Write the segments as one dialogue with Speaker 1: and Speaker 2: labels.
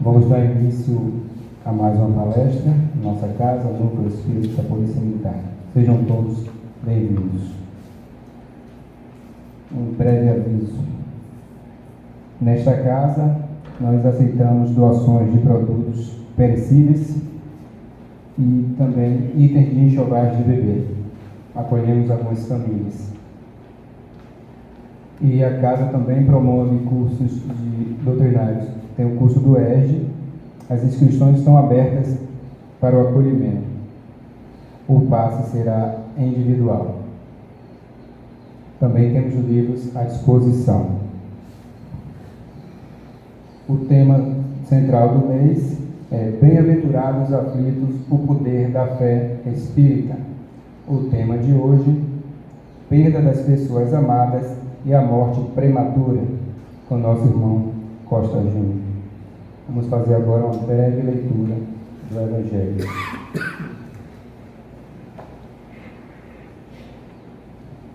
Speaker 1: Vamos dar início a mais uma palestra em nossa casa, Núcleo Espírita da Polícia Militar. Sejam todos bem-vindos. Um breve aviso. Nesta casa, nós aceitamos doações de produtos perecíveis e também itens de enxovais de bebê. Acolhemos algumas famílias. E a casa também promove cursos doutrinários. Tem o curso do ERG. As inscrições estão abertas para o acolhimento. O passe será individual. Também temos livros à disposição. O tema central do mês é Bem-aventurados aflitos, o poder da fé espírita. O tema de hoje, perda das pessoas amadas e a morte prematura, com nosso irmão Costa Júnior. Vamos fazer agora uma breve leitura do Evangelho.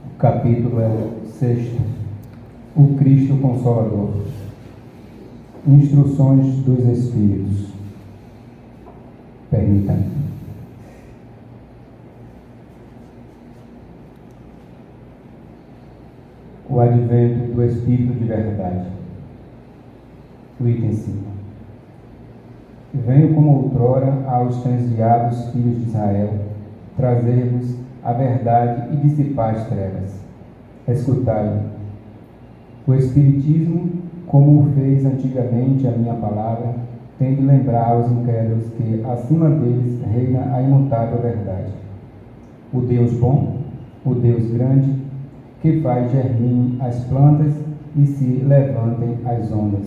Speaker 1: O capítulo é o 6º, o Cristo Consolador. Instruções dos Espíritos. Permita-me. O advento do Espírito de verdade. O item 5. Venho como outrora aos transviados filhos de Israel, trazer-vos a verdade e dissipar as trevas. Escutai. O Espiritismo, como o fez antigamente a minha palavra, tem de lembrar aos incrédulos que acima deles reina a imutável verdade. O Deus bom, o Deus grande, que faz germinem as plantas e se levantem as ondas.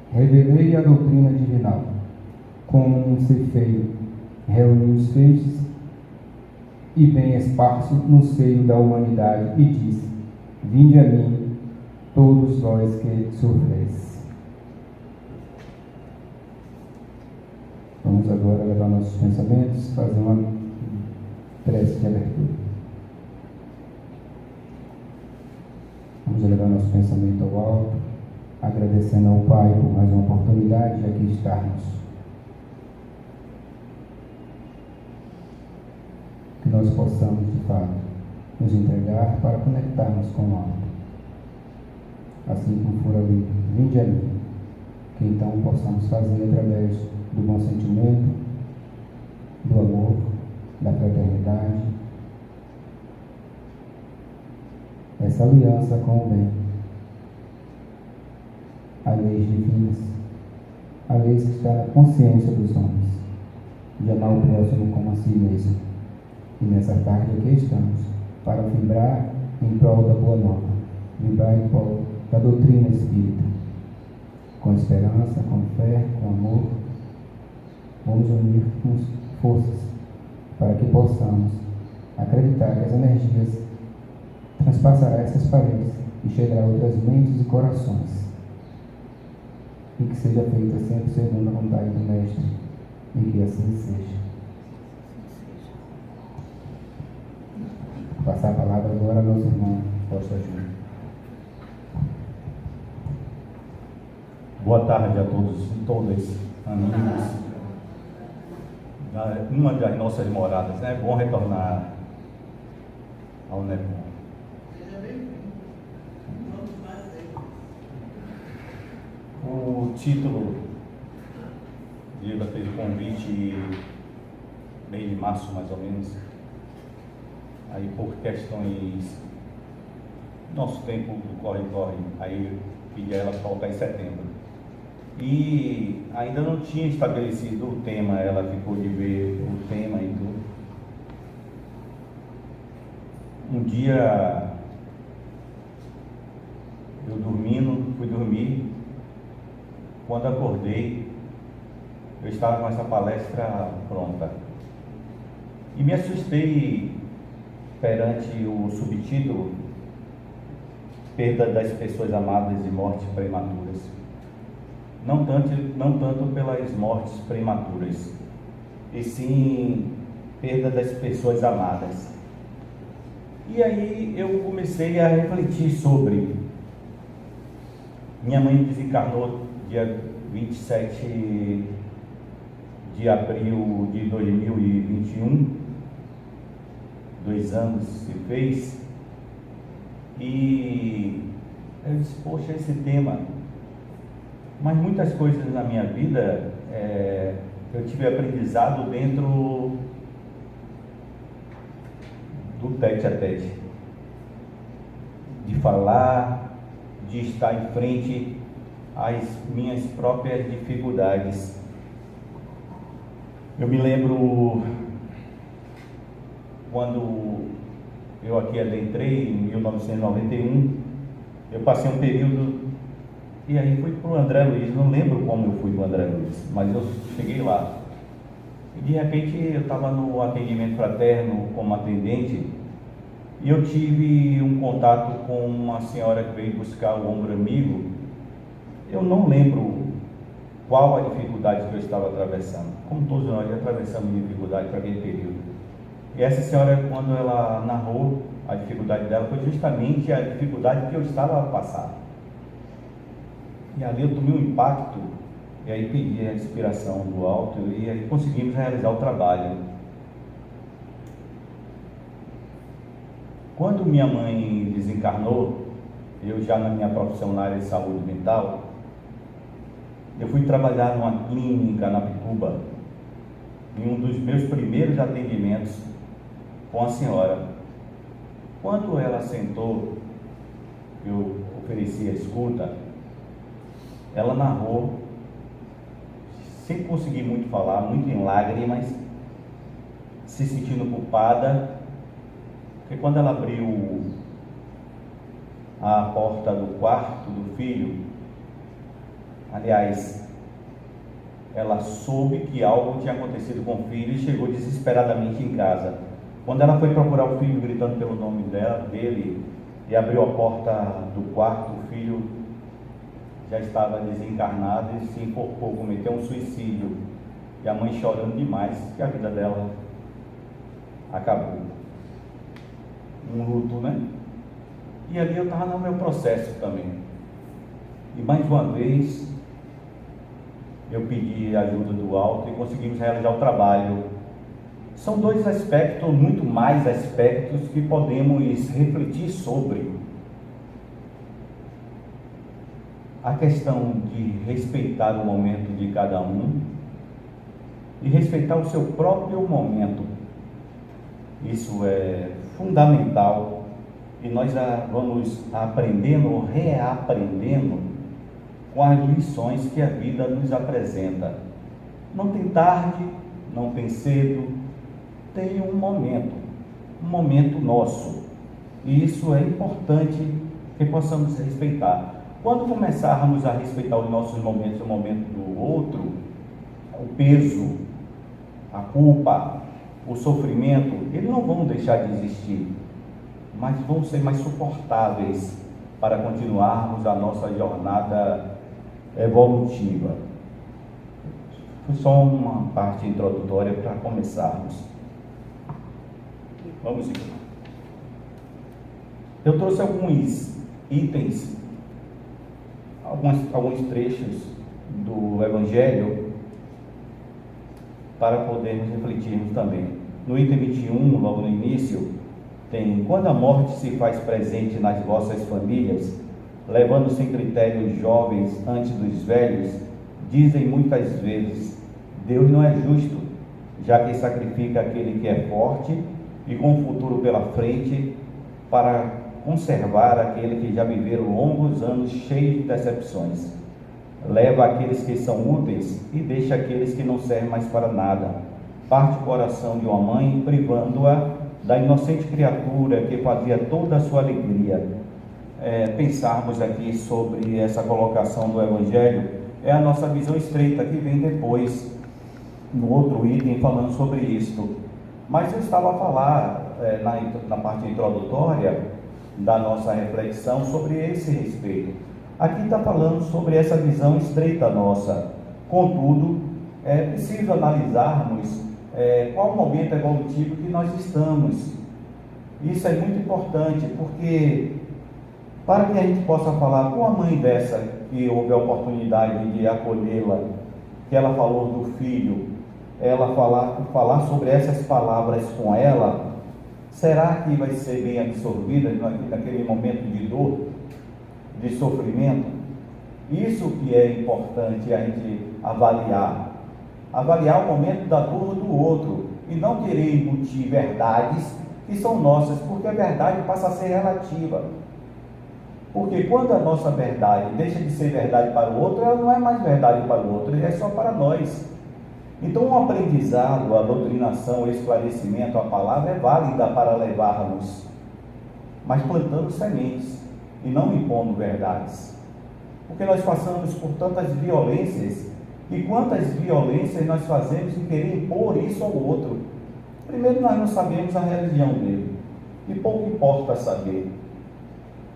Speaker 1: Revelei a doutrina divinal, como um cefeiro, reuniu os feixes e bem esparso no seio da humanidade, e disse: Vinde a mim, todos vós que sofreis. Vamos agora levar nossos pensamentos, fazer uma prece de abertura. Vamos elevar nosso pensamento ao alto, agradecendo ao Pai por mais uma oportunidade de aqui estarmos. Que nós possamos, de fato, nos entregar para conectarmos com o alto. Assim como for ali, vinde a mim, que então possamos fazer através do bom sentimento, do amor, da fraternidade, essa aliança com o bem. As leis divinas, a lei que está na consciência dos homens, de amar o próximo como a si mesmo. E nessa tarde aqui estamos, para vibrar em prol da boa nova, vibrar em prol da doutrina espírita. Com esperança, com fé, com amor, vamos unir forças para que possamos acreditar que as energias transpassará essas paredes e chegará a outras mentes e corações, e que seja feita sempre segundo a vontade do Mestre, e que assim seja. Vou passar a palavra agora ao nosso irmão Costa Júnior.
Speaker 2: Boa tarde a todos e todas, amigos. Uma das nossas moradas, é bom retornar ao Nepal. O título, Diego fez o convite mês de março, mais ou menos. Aí por questões nosso tempo do corre-corre, aí eu pedi a ela para colocar em setembro. E ainda não tinha estabelecido o tema, ela ficou de ver o tema e tudo. Um dia eu fui dormir. Quando acordei, eu estava com essa palestra pronta. E me assustei perante o subtítulo Perda das pessoas amadas e mortes prematuras. Não tanto pelas mortes prematuras, e sim perda das pessoas amadas. E aí eu comecei a refletir sobre. Minha mãe desencarnou dia 27 de abril de 2021, 2 anos se fez, e eu disse, poxa, esse tema, mas muitas coisas na minha vida, eu tive aprendizado dentro do tete a tete, de falar, de estar em frente às minhas próprias dificuldades. Eu me lembro quando eu aqui adentrei, em 1991, eu passei um período, e aí fui para o André Luiz, não lembro como eu fui para o André Luiz, mas eu cheguei lá. E de repente eu estava no atendimento fraterno como atendente, e eu tive um contato com uma senhora que veio buscar o ombro amigo. Eu não lembro qual a dificuldade que eu estava atravessando, como todos nós atravessamos dificuldade para aquele período. E essa senhora, quando ela narrou a dificuldade dela, foi justamente a dificuldade que eu estava a passar. E ali eu tomei um impacto, e aí pedi a inspiração do alto, e aí conseguimos realizar o trabalho. Quando minha mãe desencarnou, eu já na minha profissão na área de saúde mental, eu fui trabalhar numa clínica na Pituba, em um dos meus primeiros atendimentos com a senhora. Quando ela sentou, eu ofereci a escuta, ela narrou, sem conseguir muito falar, muito em lágrimas, se sentindo culpada, porque quando ela abriu a porta do quarto do filho, aliás, ela soube que algo tinha acontecido com o filho e chegou desesperadamente em casa. Quando ela foi procurar o filho, gritando pelo nome dele, e abriu a porta do quarto, o filho já estava desencarnado e se enforcou, cometeu um suicídio. E a mãe chorando demais, que a vida dela acabou. Um luto, né? E ali eu estava no meu processo também. E mais uma vez, eu pedi a ajuda do alto e conseguimos realizar o trabalho. São 2 aspectos, muito mais aspectos que podemos refletir sobre. A questão de respeitar o momento de cada um e respeitar o seu próprio momento. Isso é fundamental e nós vamos aprendendo, reaprendendo com as lições que a vida nos apresenta. Não tem tarde, não tem cedo, tem um momento nosso. E isso é importante que possamos respeitar. Quando começarmos a respeitar os nossos momentos, o momento do outro, o peso, a culpa, o sofrimento, eles não vão deixar de existir, mas vão ser mais suportáveis para continuarmos a nossa jornada evolutiva. Foi só uma parte introdutória para começarmos. Vamos ir. Eu trouxe alguns itens, alguns trechos do Evangelho para podermos refletirmos também. No item 21, logo no início, tem: quando a morte se faz presente nas vossas famílias, levando sem critério os jovens antes dos velhos, dizem muitas vezes: Deus não é justo, já que sacrifica aquele que é forte e com o futuro pela frente, para conservar aquele que já viveram longos anos cheios de decepções. Leva aqueles que são úteis e deixa aqueles que não servem mais para nada. Parte o coração de uma mãe, privando-a da inocente criatura que fazia toda a sua alegria. Pensarmos aqui sobre essa colocação do Evangelho, é a nossa visão estreita que vem depois, no outro item, falando sobre isto. Mas eu estava a falar, na parte introdutória da nossa reflexão, sobre esse respeito. Aqui está falando sobre essa visão estreita nossa. Contudo, é preciso analisarmos qual o momento evolutivo que nós estamos. Isso é muito importante, porque para que a gente possa falar com a mãe dessa que houve a oportunidade de acolhê-la, que ela falou do filho, ela falar sobre essas palavras com ela, será que vai ser bem absorvida naquele momento de dor, de sofrimento? Isso que é importante a gente avaliar o momento da dor do outro, e não querer embutir verdades que são nossas, porque a verdade passa a ser relativa. Porque quando a nossa verdade deixa de ser verdade para o outro, ela não é mais verdade para o outro, é só para nós. Então o aprendizado, a doutrinação, o esclarecimento, a palavra é válida para levarmos, mas plantando sementes e não impondo verdades. Porque nós passamos por tantas violências, e quantas violências nós fazemos em querer impor isso ao outro. Primeiro, nós não sabemos a religião dele, e pouco importa saber.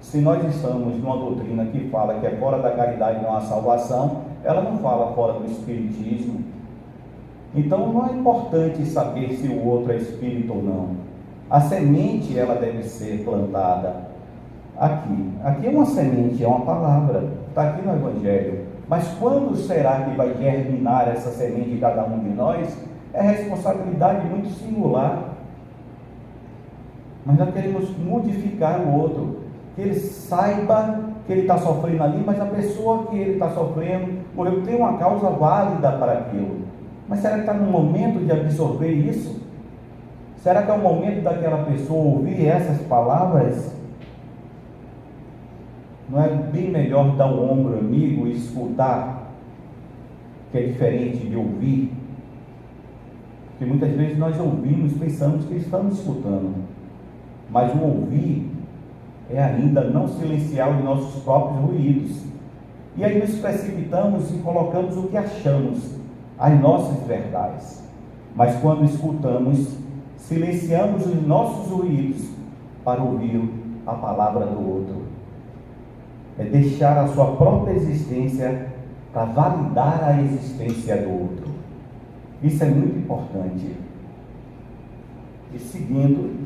Speaker 2: Se nós estamos numa doutrina que fala que é fora da caridade não há salvação, ela não fala fora do espiritismo. Então não é importante saber se o outro é espírito ou não. A semente, ela deve ser plantada aqui é uma semente, é uma palavra, está aqui no Evangelho. Mas quando será que vai germinar essa semente de cada um de nós? É responsabilidade muito singular. Mas nós queremos modificar o outro, que ele saiba que ele está sofrendo ali, mas a pessoa que ele está sofrendo morreu, tem uma causa válida para aquilo. Mas será que está no momento de absorver isso? Será que é o momento daquela pessoa ouvir essas palavras? Não é bem melhor dar o ombro amigo e escutar, que é diferente de ouvir? Porque muitas vezes nós ouvimos, pensamos que estamos escutando, mas o ouvir é ainda não silenciar os nossos próprios ruídos. E aí nos precipitamos e colocamos o que achamos, as nossas verdades. Mas quando escutamos, silenciamos os nossos ruídos para ouvir a palavra do outro. É deixar a sua própria existência para validar a existência do outro. Isso é muito importante. E seguindo,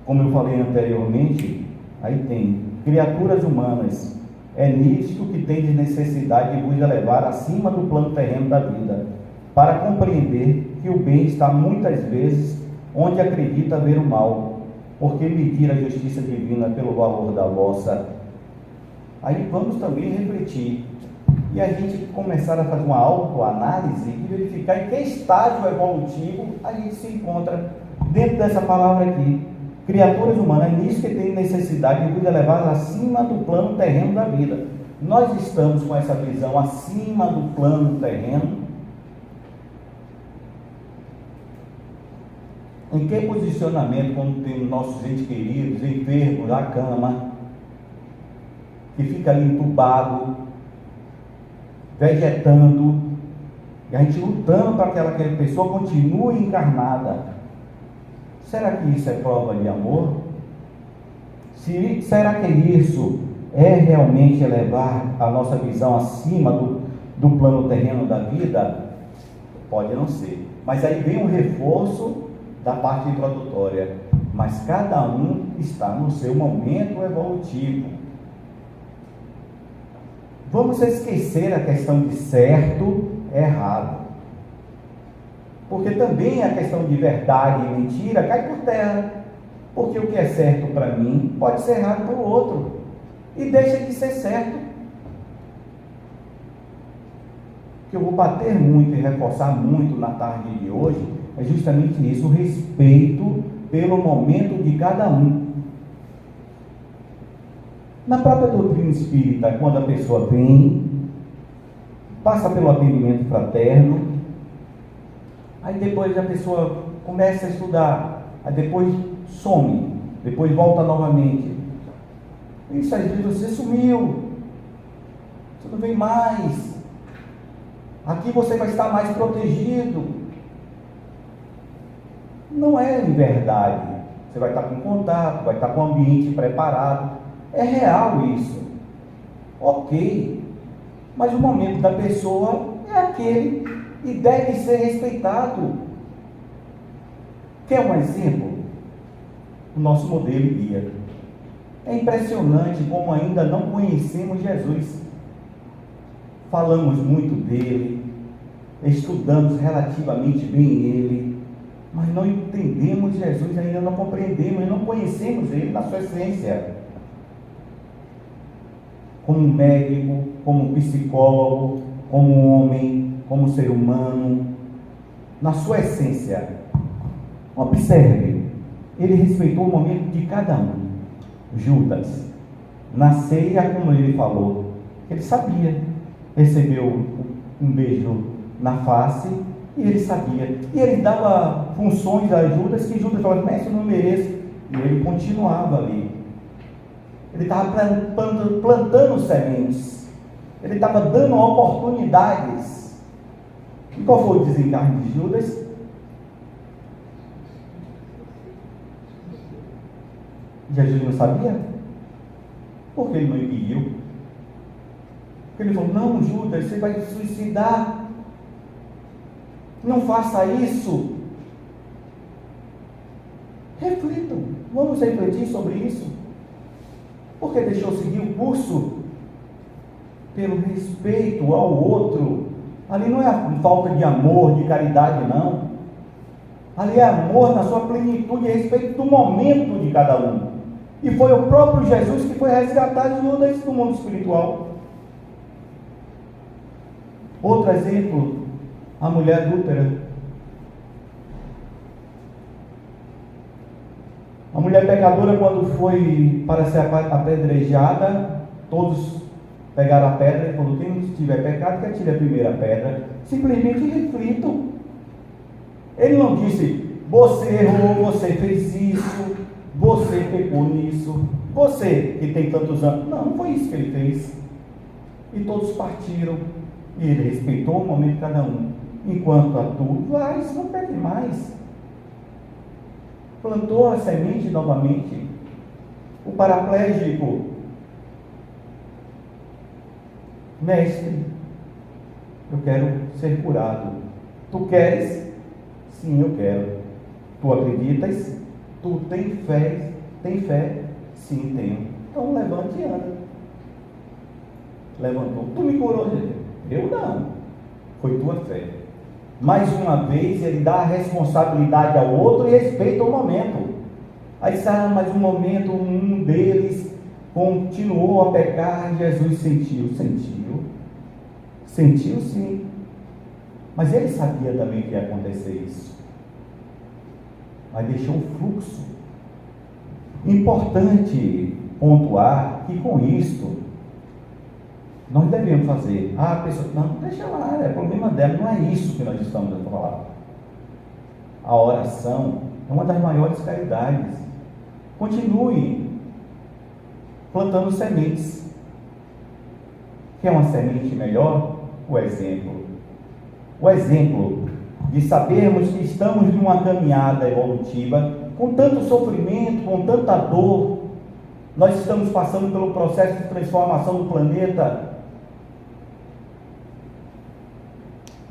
Speaker 2: como eu falei anteriormente, aí tem criaturas humanas, é nisto que tendes necessidade de vos elevar acima do plano terreno da vida, para compreender que o bem está muitas vezes onde acredita ver o mal, porque medir a justiça divina pelo valor da vossa. Aí vamos também refletir, e a gente começar a fazer uma autoanálise e verificar em que estágio evolutivo a gente se encontra dentro dessa palavra aqui. Criaturas humanas, é nisso que tem necessidade de vos elevar acima do plano terreno da vida. Nós estamos com essa visão acima do plano terreno. Em que posicionamento, quando tem nossos entes queridos, enfermos, na cama, que fica ali entubado, vegetando, e a gente lutando para que aquela pessoa continue encarnada? Será que isso é prova de amor? Será que isso é realmente elevar a nossa visão acima do plano terreno da vida? Pode não ser. Mas aí vem um reforço da parte introdutória. Mas cada um está no seu momento evolutivo. Vamos esquecer a questão de certo e errado. Porque também a questão de verdade e mentira cai por terra. Porque o que é certo para mim pode ser errado para o outro. E deixa de ser certo. O que eu vou bater muito e reforçar muito na tarde de hoje é justamente isso, o respeito pelo momento de cada um. Na própria doutrina espírita, quando a pessoa vem, passa pelo atendimento fraterno, aí depois a pessoa começa a estudar, aí depois some, depois volta novamente. Isso às vezes você sumiu, você não vem mais, aqui você vai estar mais protegido. Não é em verdade, você vai estar com contato, vai estar com o ambiente preparado, é real isso, ok, mas o momento da pessoa é aquele e deve ser respeitado. Quer um exemplo? O nosso modelo guia. É impressionante como ainda não conhecemos Jesus. Falamos muito dele, estudamos relativamente bem ele, mas não entendemos Jesus, ainda não compreendemos, não conhecemos ele na sua essência. Como médico, como psicólogo, como homem, como ser humano, na sua essência. Observe, ele respeitou o momento de cada um. Judas, na ceia, como ele falou, ele sabia, recebeu um beijo na face, e ele sabia, e ele dava funções a Judas, que Judas falava, mestre, eu não mereço, e ele continuava ali. Ele estava plantando sementes, ele estava dando oportunidades. E qual foi o desencarne de Judas? Jesus não sabia? Por que ele não impediu? Porque ele falou, não, Judas, você vai se suicidar, não faça isso. Reflitam, vamos refletir sobre isso. Porque deixou seguir o curso pelo respeito ao outro. Ali não é a falta de amor, de caridade, não. Ali é amor na sua plenitude, a respeito do momento de cada um. E foi o próprio Jesus que foi resgatar Judas do mundo espiritual. Outro exemplo, a mulher adúltera. A mulher pecadora, quando foi para ser apedrejada, todos pegaram a pedra e falaram, quem tiver pecado, que atire a primeira pedra. Simplesmente reflitam. Ele não disse, você errou, você fez isso, você pecou nisso, você que tem tantos anos. Não, não foi isso que ele fez. E todos partiram. E ele respeitou o momento de cada um. Enquanto a tu vais, não pegue mais. Plantou a semente novamente. O paraplégico, mestre, eu quero ser curado. Tu queres? Sim, eu quero. Tu acreditas? Tu tem fé? Tem fé? Sim, tenho. Então levante e anda. Levantou. Tu me curou, gente? Eu não. Foi tua fé. Mais uma vez, ele dá a responsabilidade ao outro e respeita o momento. Aí sai mais um momento, um deles continuou a pecar, Jesus sentiu sim, mas ele sabia também que ia acontecer isso, mas deixou um fluxo. Importante pontuar que com isto nós devemos fazer, a pessoa, não, deixa lá, é problema dela, não é isso que nós estamos a falar. A oração é uma das maiores caridades. Continue plantando sementes. Quer uma semente melhor? O exemplo. O exemplo de sabermos que estamos em uma caminhada evolutiva, com tanto sofrimento, com tanta dor, nós estamos passando pelo processo de transformação do planeta.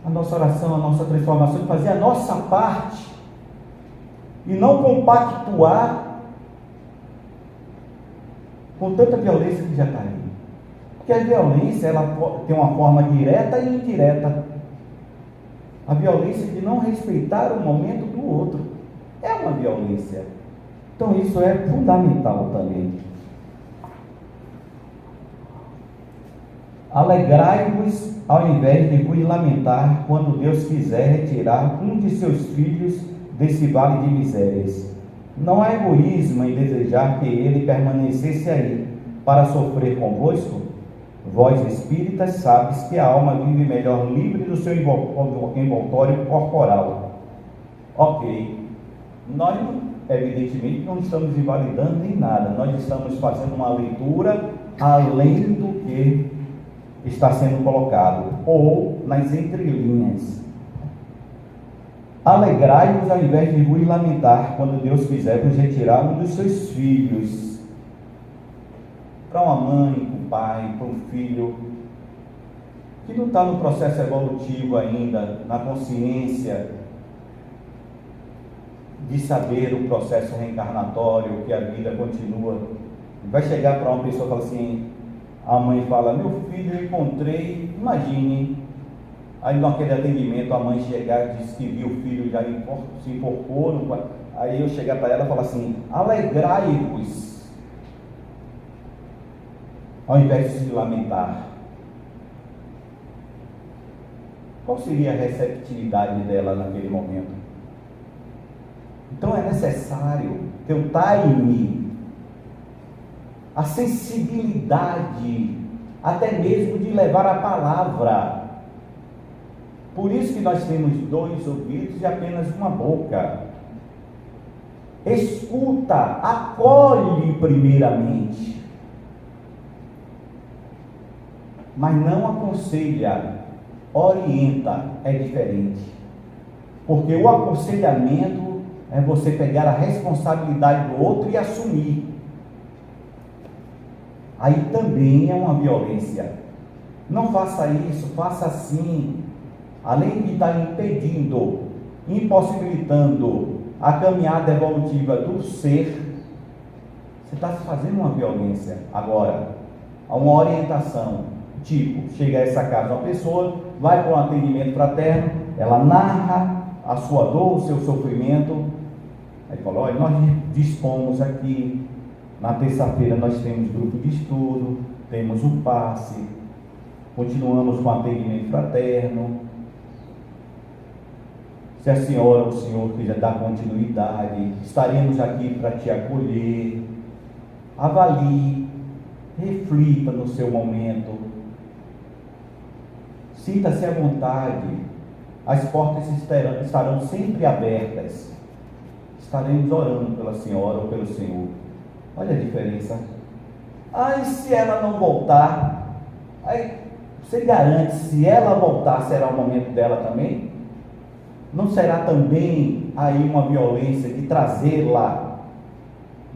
Speaker 2: A nossa oração, a nossa transformação, de fazer a nossa parte e não compactuar com tanta violência que já está aí. Porque a violência, ela tem uma forma direta e indireta. A violência de não respeitar o momento do outro é uma violência. Então isso é fundamental também. Alegrai-vos ao invés de vos lamentar quando Deus quiser retirar um de seus filhos desse vale de misérias. Não há egoísmo em desejar que ele permanecesse aí para sofrer convosco. Vós espíritas sabes que a alma vive melhor livre do seu envoltório corporal. Ok, nós evidentemente não estamos invalidando em nada, nós estamos fazendo uma leitura além do que está sendo colocado, ou nas entrelinhas. Alegrai-vos ao invés de vos lamentar quando Deus quiser vos retirar um dos seus filhos. Para uma mãe, para um pai, para um filho que não está no processo evolutivo ainda, na consciência de saber o processo reencarnatório, que a vida continua Vai chegar para uma pessoa e falar assim, a mãe fala, meu filho, eu encontrei, imagine, aí naquele atendimento a mãe chegar e diz que viu o filho já se enforcou, aí eu chegar para ela e falar assim, alegrai-vos, ao invés de se lamentar. Qual seria a receptividade dela naquele momento? Então é necessário ter o time, a sensibilidade, até mesmo de levar a palavra. Por isso que nós temos 2 ouvidos e apenas uma boca. Escuta, acolhe primeiramente, mas não aconselha, orienta, é diferente. Porque o aconselhamento é você pegar a responsabilidade do outro e assumir. Aí também é uma violência. Não faça isso, faça assim. Além de estar impedindo, impossibilitando a caminhada evolutiva do ser, você está fazendo uma violência. Agora, há uma orientação, tipo, chega a essa casa uma pessoa, vai para um atendimento fraterno, ela narra a sua dor, o seu sofrimento, aí fala, olha, nós dispomos aqui, na terça-feira nós temos grupo de estudo, temos um passe, continuamos com o atendimento fraterno. Se a senhora ou o senhor quiser dar continuidade, estaremos aqui para te acolher. Avalie, reflita no seu momento. Sinta-se à vontade. As portas estarão sempre abertas. Estaremos orando pela senhora ou pelo senhor. Olha a diferença. Aí se ela não voltar, aí você garante, se ela voltar, será o momento dela também? Não será também aí uma violência de trazê-la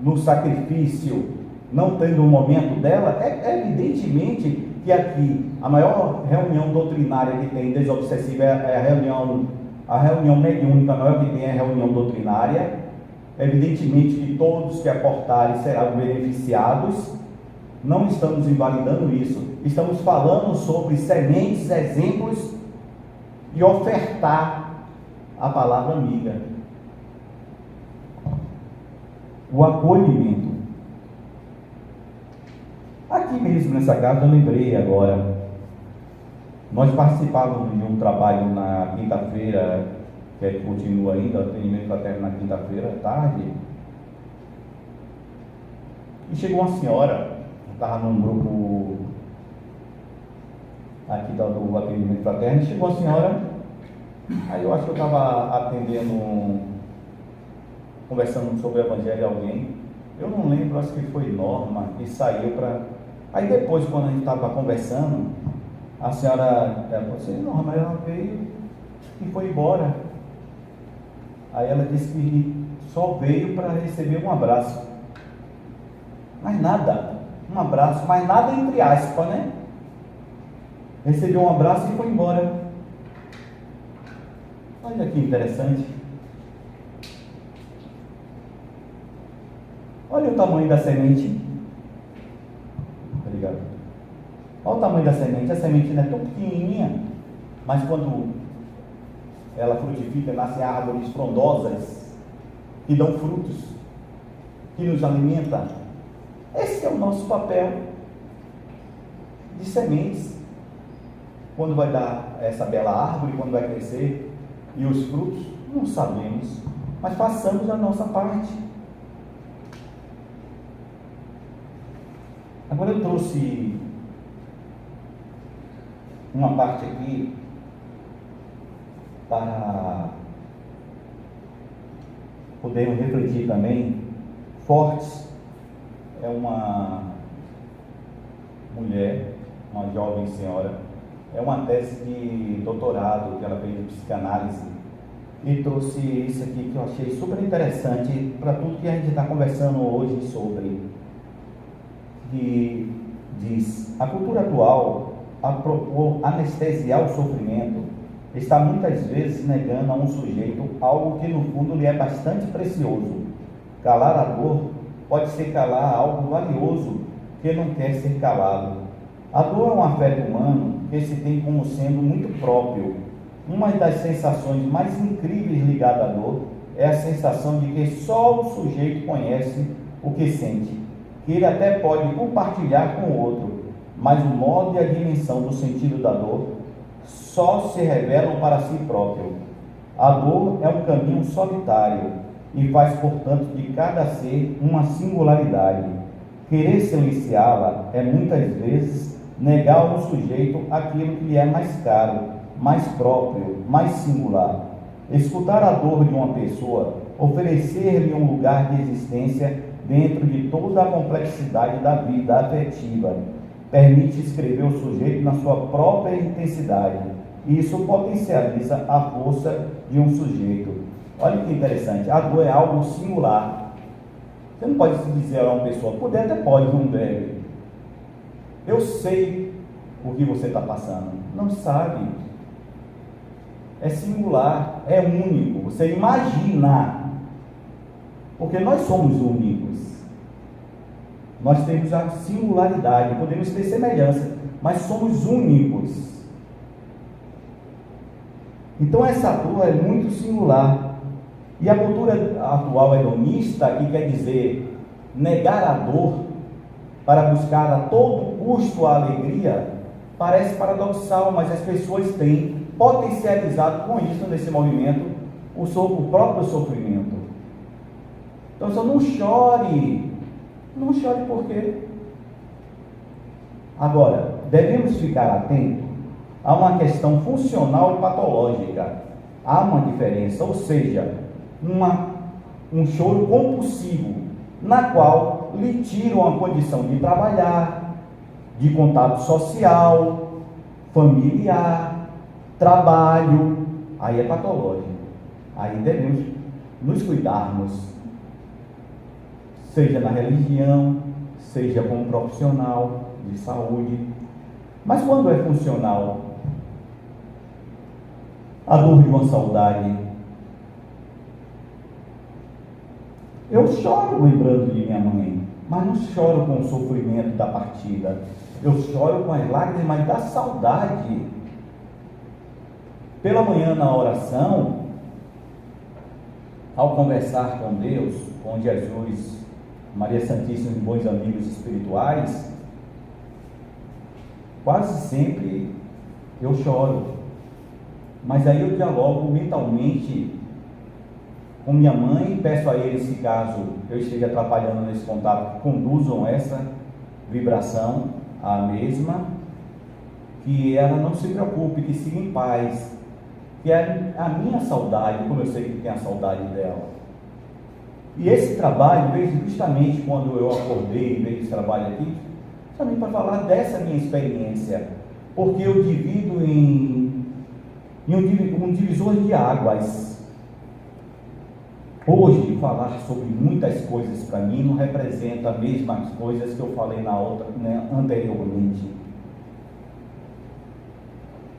Speaker 2: no sacrifício, não tendo um momento dela? É evidentemente que aqui a maior reunião doutrinária que tem desobsessiva é a reunião mediúnica, a maior que tem é a reunião doutrinária. Evidentemente que todos que aportarem serão beneficiados. Não estamos invalidando isso, estamos falando sobre sementes, exemplos e ofertar a palavra amiga, o acolhimento. Aqui mesmo nessa casa eu lembrei agora, nós participávamos de um trabalho na quinta-feira, que continua ainda, atendimento fraterno na quinta-feira à tarde, e chegou uma senhora, estava num grupo aqui do atendimento fraterno, chegou uma senhora. Aí eu acho que eu estava atendendo, conversando sobre o evangelho a alguém, eu não lembro, acho que foi Norma, que saiu para... Aí depois, quando a gente estava conversando, a senhora, ela falou assim, Norma, ela veio e foi embora. Aí ela disse que só veio para receber um abraço. Mas nada, um abraço, mas nada entre aspas, né? Recebeu um abraço e foi embora. Olha que interessante. Olha o tamanho da semente. Obrigado. Olha o tamanho da semente. A semente não é tão pequenininha, mas quando ela frutifica, nascem árvores frondosas que dão frutos, que nos alimentam. Esse é o nosso papel de sementes. Quando vai dar essa bela árvore, quando vai crescer, e os frutos, não sabemos, mas façamos a nossa parte. Agora eu trouxe uma parte aqui para podermos refletir também. Fortes é uma mulher, uma jovem senhora, é uma tese de doutorado que ela fez de psicanálise, e trouxe isso aqui que eu achei super interessante para tudo que a gente está conversando hoje sobre, que diz, a cultura atual, a propor anestesiar o sofrimento, está muitas vezes negando a um sujeito algo que no fundo lhe é bastante precioso, calar a dor pode ser calar algo valioso que não quer ser calado. A dor é um afeto humano que se tem como sendo muito próprio. Uma das sensações mais incríveis ligadas à dor é a sensação de que só o sujeito conhece o que sente, que ele até pode compartilhar com o outro, mas o modo e a dimensão do sentido da dor só se revelam para si próprio. A dor é um caminho solitário e faz, portanto, de cada ser uma singularidade. Querer silenciá-la é muitas vezes negar ao sujeito aquilo que lhe é mais caro, mais próprio, mais singular. Escutar a dor de uma pessoa, oferecer-lhe um lugar de existência dentro de toda a complexidade da vida afetiva, permite escrever o sujeito na sua própria intensidade. E isso potencializa a força de um sujeito. Olha que interessante, a dor é algo singular. Você não pode se dizer a uma pessoa, puder até pode, não deve. Eu sei o que você está passando. Não sabe. É singular, é único. Você imagina. Porque nós somos únicos. Nós temos a singularidade, podemos ter semelhança, mas somos únicos. Então essa dor é muito singular. E a cultura atual hedonista, que quer dizer negar a dor para buscar a todo custo a alegria, parece paradoxal, mas as pessoas têm potencializado com isso, nesse movimento, o próprio sofrimento. Então, só não chore. Não chore por quê? Agora, devemos ficar atentos a uma questão funcional e patológica. Há uma diferença, ou seja, um choro compulsivo, na qual lhe tiram a condição de trabalhar, de contato social, familiar, trabalho. Aí é patológico. Aí devemos nos cuidarmos, seja na religião, seja como profissional de saúde. Mas quando é funcional, a dor de uma saudade, eu choro lembrando de minha mãe, mas não choro com o sofrimento da partida. Eu choro com as lágrimas da saudade. Pela manhã, na oração, ao conversar com Deus, com Jesus, Maria Santíssima e bons amigos espirituais, quase sempre eu choro. Mas aí eu dialogo mentalmente com minha mãe, peço a eles, se caso eu esteja atrapalhando nesse contato, que conduzam essa vibração à mesma, que ela não se preocupe, que siga em paz, que é a minha saudade, como eu sei que tem a saudade dela. E esse trabalho veio justamente quando eu acordei, veio esse trabalho aqui, também para falar dessa minha experiência, porque eu divido em um divisor de águas. Hoje, falar sobre muitas coisas para mim não representa as mesmas coisas que eu falei na outra, anteriormente.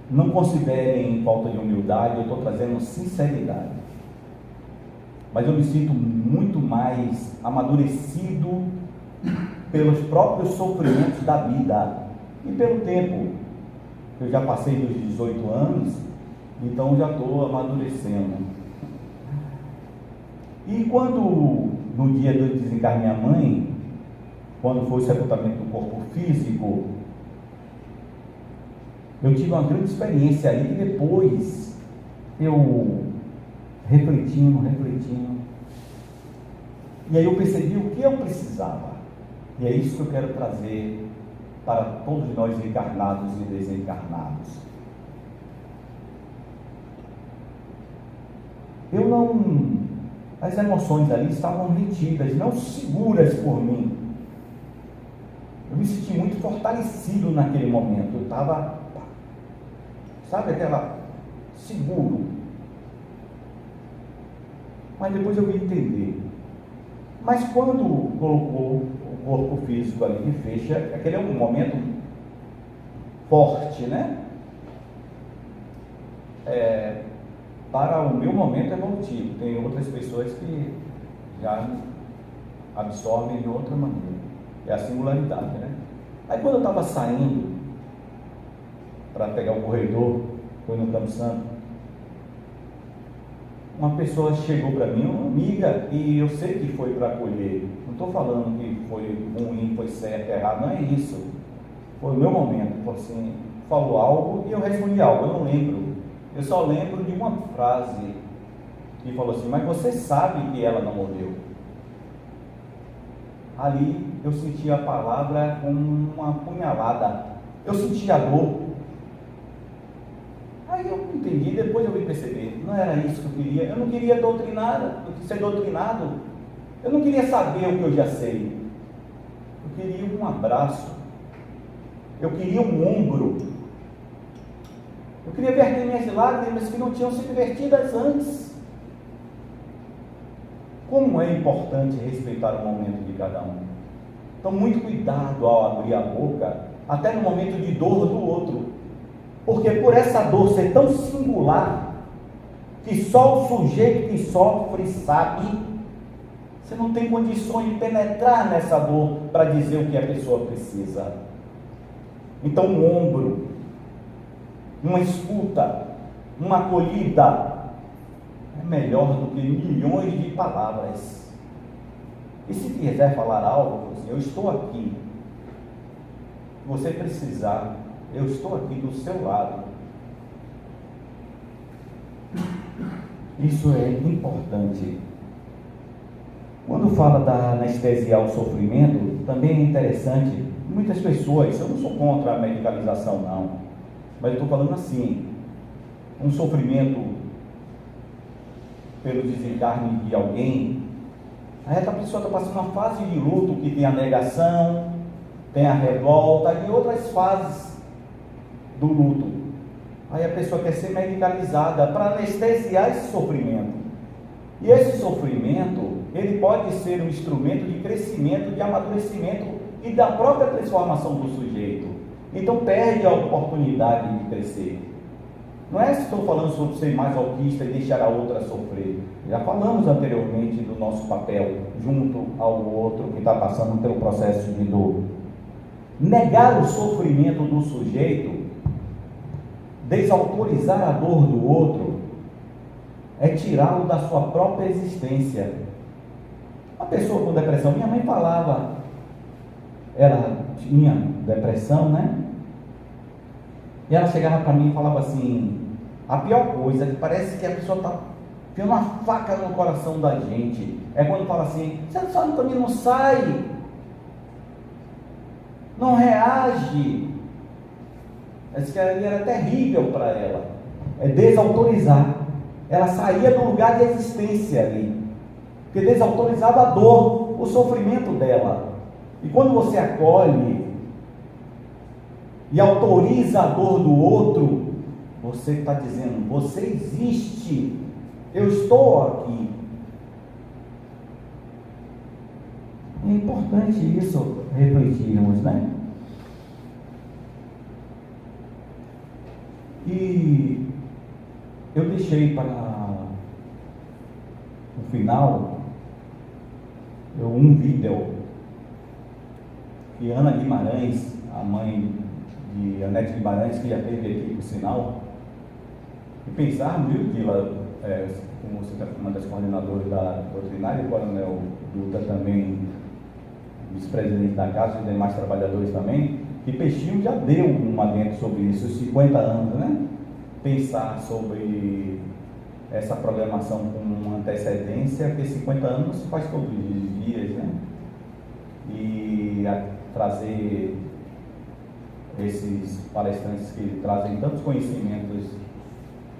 Speaker 2: Não considerem falta de humildade, eu estou trazendo sinceridade. Mas eu me sinto muito mais amadurecido pelos próprios sofrimentos da vida e pelo tempo. Eu já passei dos 18 anos, então já estou amadurecendo. E quando, no dia do desencarne minha mãe, quando foi o sepultamento do corpo físico, eu tive uma grande experiência ali, e depois eu refletindo, e aí eu percebi o que eu precisava, e é isso que eu quero trazer para todos nós encarnados e desencarnados. As emoções ali estavam retidas, não seguras por mim. Eu me senti muito fortalecido naquele momento. Eu estava, sabe, seguro. Mas depois eu vim entender. Mas quando colocou o corpo físico ali de fecha, aquele é um momento forte, né? Para o meu momento evolutivo. Tem outras pessoas que já absorvem de outra maneira. É a singularidade, né? Aí quando eu estava saindo para pegar o corredor, foi no Campo Santo, uma pessoa chegou para mim, uma amiga, e eu sei que foi para acolher. Não estou falando que foi ruim, foi certo, errado, não é isso. Foi o meu momento. Falou algo e eu respondi algo, eu não lembro. Eu só lembro de uma frase que falou assim: mas você sabe que ela não morreu. Ali eu senti a palavra como uma punhalada. Eu senti a dor. Aí eu entendi, depois eu vim perceber, não era isso que eu queria. Eu não queria ser doutrinado. Eu não queria saber o que eu já sei. Eu queria um abraço. Eu queria um ombro. Eu queria verter minhas lágrimas que não tinham sido vertidas antes. Como é importante respeitar o momento de cada um. Então, muito cuidado ao abrir a boca, até no momento de dor do outro. Porque por essa dor ser tão singular, que só o sujeito que sofre sabe, você não tem condições de penetrar nessa dor para dizer o que a pessoa precisa. Então, um ombro, uma escuta, uma acolhida, é melhor do que milhões de palavras. E se quiser falar algo, assim, eu estou aqui. Se você precisar, eu estou aqui do seu lado. Isso é importante. Quando fala da anestesiar o sofrimento, também é interessante. Muitas pessoas, eu não sou contra a medicalização não, mas eu estou falando assim, um sofrimento pelo desencarne de alguém, aí a pessoa está passando uma fase de luto que tem a negação, tem a revolta e outras fases do luto. Aí a pessoa quer ser medicalizada para anestesiar esse sofrimento. E esse sofrimento, ele pode ser um instrumento de crescimento, de amadurecimento e da própria transformação do sujeito. Então perde a oportunidade de crescer. Não é se estou falando sobre ser mais autista e deixar a outra sofrer. Já falamos anteriormente do nosso papel junto ao outro que está passando pelo processo de dor. Negar o sofrimento do sujeito, desautorizar a dor do outro, é tirá-lo da sua própria existência. Uma pessoa com depressão, minha mãe falava, ela tinha depressão, né? E ela chegava para mim e falava assim, a pior coisa, que parece que a pessoa está tendo uma faca no coração da gente, é quando fala assim, você só também não sai, não reage. Essa que ali era terrível para ela, é desautorizar. Ela saía do lugar de existência ali, porque desautorizava a dor, o sofrimento dela. E quando você acolhe e autoriza a dor do outro, você está dizendo, você existe, eu estou aqui. É importante isso refletirmos, né? E eu deixei para o final um vídeo que Ana Guimarães, a mãe de Anete Guimarães, que já esteve aqui por sinal, e pensar, viu, que ela, como você é uma das coordenadoras da doutrinária, o coronel Duda também, vice-presidente da casa, e demais trabalhadores também, que Peixinho já deu um adendo sobre isso, os 50 anos, né? Pensar sobre essa programação com antecedência, porque 50 anos não se faz todos os dias, né? E trazer esses palestrantes que trazem tantos conhecimentos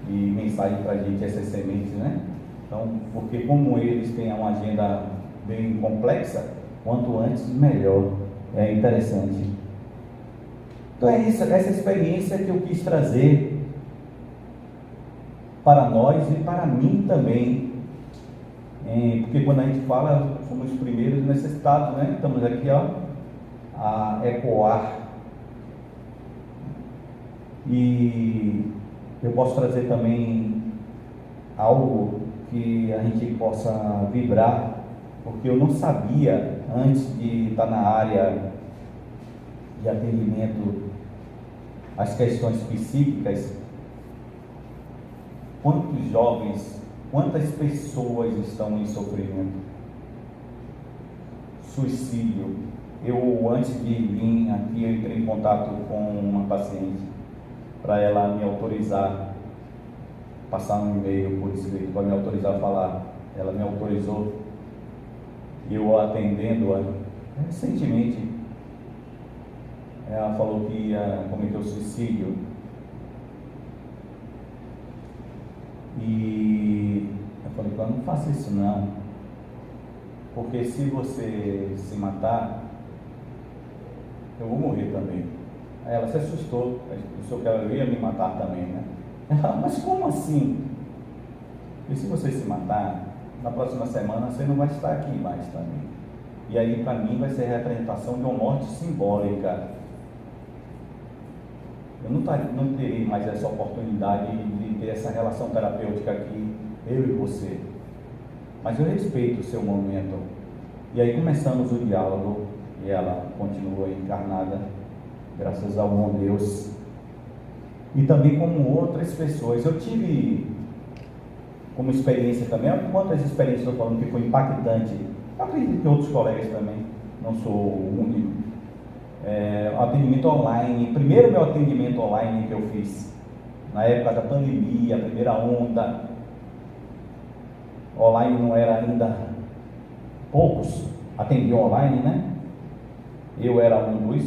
Speaker 2: e mensagens para a gente, essas sementes, né? Então, porque como eles têm uma agenda bem complexa, quanto antes, melhor. É interessante. Então é isso, essa experiência que eu quis trazer para nós e para mim também. Porque quando a gente fala, somos os primeiros necessitados, né? Estamos aqui, ó, a ecoar. E eu posso trazer também algo que a gente possa vibrar porque eu não sabia, antes de estar na área de atendimento às questões psíquicas, quantos jovens, quantas pessoas estão em sofrimento, suicídio. Eu, antes de vir aqui, eu entrei em contato com uma paciente para ela me autorizar, passar um e-mail por escrito para me autorizar a falar. Ela me autorizou, e eu atendendo-a recentemente, ela falou que ia cometer suicídio. E eu falei para ela, não faça isso não, porque se você se matar, eu vou morrer também. Aí ela se assustou, pensou que ela ia me matar também, né? Ela, mas como assim? E se você se matar, na próxima semana você não vai estar aqui mais também. E aí para mim vai ser a representação de uma morte simbólica. Eu não terei mais essa oportunidade de ter essa relação terapêutica aqui, eu e você. Mas eu respeito o seu momento. E aí começamos o diálogo, e ela continua encarnada, graças ao bom Deus. E também como outras pessoas. Eu tive como experiência também, quantas experiências eu estou falando que foi impactante. Eu acredito que outros colegas também, não sou o único. Atendimento online, primeiro meu atendimento online que eu fiz, na época da pandemia, a primeira onda, online não era ainda, poucos atendiam online, né? Eu era um dos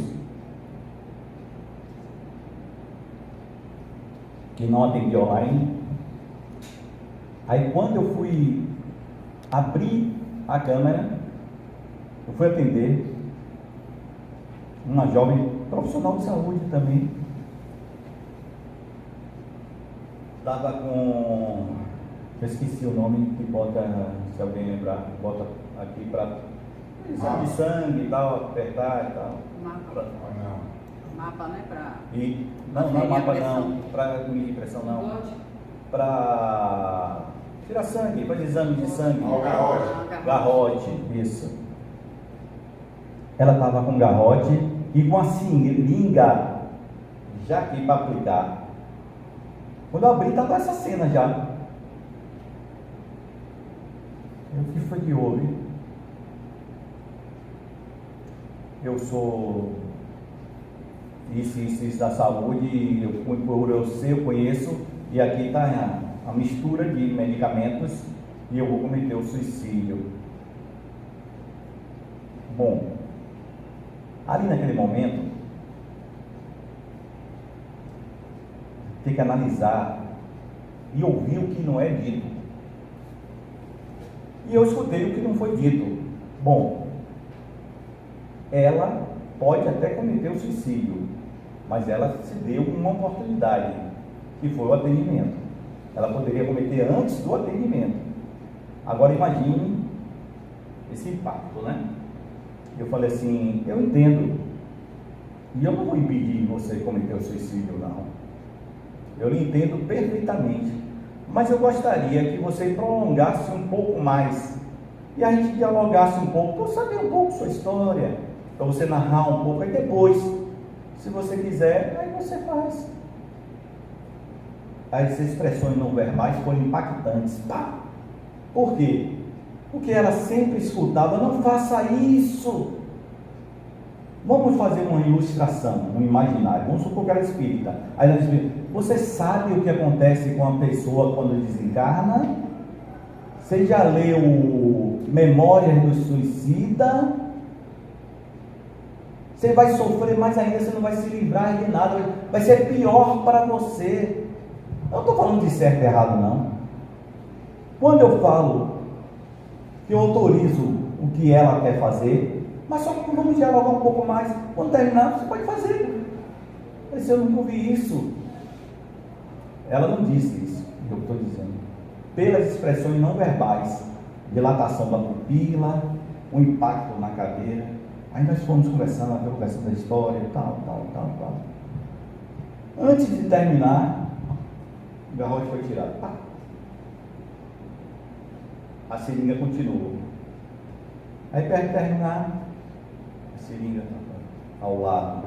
Speaker 2: que não atendia online. Aí quando eu fui abrir a câmera, eu fui atender uma jovem profissional de saúde também. Estava com, eu esqueci o nome que bota, se alguém lembrar, bota aqui para exame de sangue e tal, apertar e tal.
Speaker 3: Mapa. Mapa, né?
Speaker 2: Não é mapa não, para medir pressão não. Para tirar sangue, fazer exame de sangue. Garrote, isso. Ela estava com garrote e com a seringa já aqui para aplicar. Quando eu abri, estava essa cena já. O que foi que houve? Eu sou isso da saúde, por eu sei, eu conheço, e aqui está a mistura de medicamentos e eu vou cometer o suicídio. Bom, ali naquele momento, tem que analisar e ouvir o que não é dito. E eu escutei o que não foi dito. Bom, ela pode até cometer o suicídio, mas ela se deu uma oportunidade, que foi o atendimento. Ela poderia cometer antes do atendimento. Agora imagine esse impacto, né? Eu falei assim, eu entendo, e eu não vou impedir você cometer o suicídio, não. Eu lhe entendo perfeitamente, mas eu gostaria que você prolongasse um pouco mais, e a gente dialogasse um pouco, para eu saber um pouco sua história, para você narrar um pouco, e depois, se você quiser, aí você faz. As expressões não verbais foram impactantes. Pá! Por quê? Porque ela sempre escutava, não faça isso. Vamos fazer uma ilustração, um imaginário. Vamos supor que ela é espírita. Aí ela diz, você sabe o que acontece com a pessoa quando desencarna? Você já leu Memórias do Suicida? Você vai sofrer mais ainda, você não vai se livrar de nada, vai ser pior para você. Eu não estou falando de certo e errado, não. Quando eu falo que eu autorizo o que ela quer fazer, mas só que vamos dialogar um pouco mais. Quando terminar, você pode fazer. Mas eu nunca ouvi isso. Ela não disse isso, que eu estou dizendo. Pelas expressões não verbais, dilatação da pupila, o impacto na cadeira. Aí nós fomos conversando da história, tal. Antes de terminar, o garrote foi tirado. Pá. A seringa continuou. Aí perto de terminar, a seringa estava ao lado.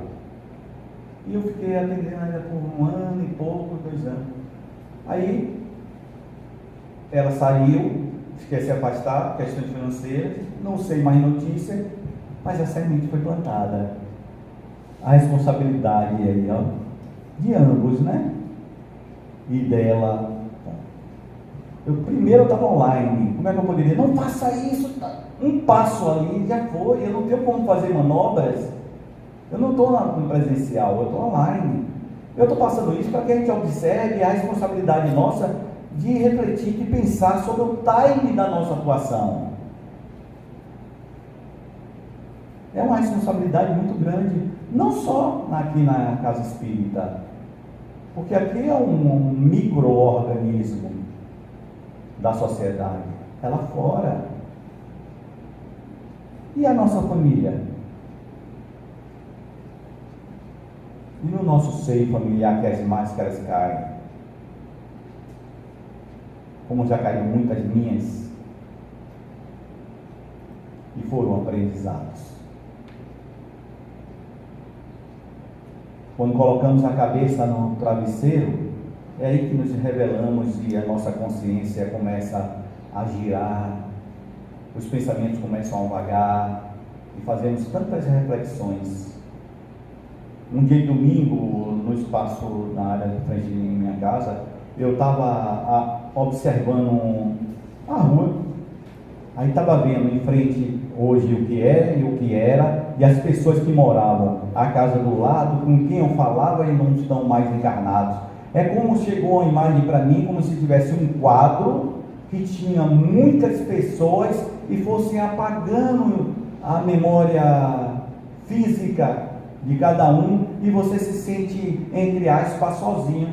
Speaker 2: E eu fiquei atendendo ainda por 1 ano e pouco, 2 anos. Aí ela saiu, quer se afastar, questões financeiras, não sei mais notícia, mas a semente foi plantada. A responsabilidade aí, ó, de ambos, né? E dela. Primeiro eu estava online, como é que eu poderia? Não faça isso, um passo ali, já foi, eu não tenho como fazer manobras, eu não estou no presencial, eu estou online. Eu estou passando isso para que a gente observe a responsabilidade nossa de refletir, de pensar sobre o time da nossa atuação. É uma responsabilidade muito grande, não só aqui na Casa Espírita, porque aqui é um micro-organismo da sociedade, é lá fora. E a nossa família? E no nosso seio familiar, que as máscaras caem? Como já caíram muitas minhas, e foram aprendizados. Quando colocamos a cabeça no travesseiro, é aí que nos revelamos e a nossa consciência começa a girar, os pensamentos começam a vagar e fazemos tantas reflexões. Um dia de domingo, no espaço na área de frente de minha casa, eu estava observando a rua, aí estava vendo em frente hoje o que é e o que era, e as pessoas que moravam à casa do lado, com quem eu falava e não estão mais encarnados. É como chegou a imagem para mim, como se tivesse um quadro que tinha muitas pessoas e fossem apagando a memória física de cada um, e você se sente, entre aspas, sozinho.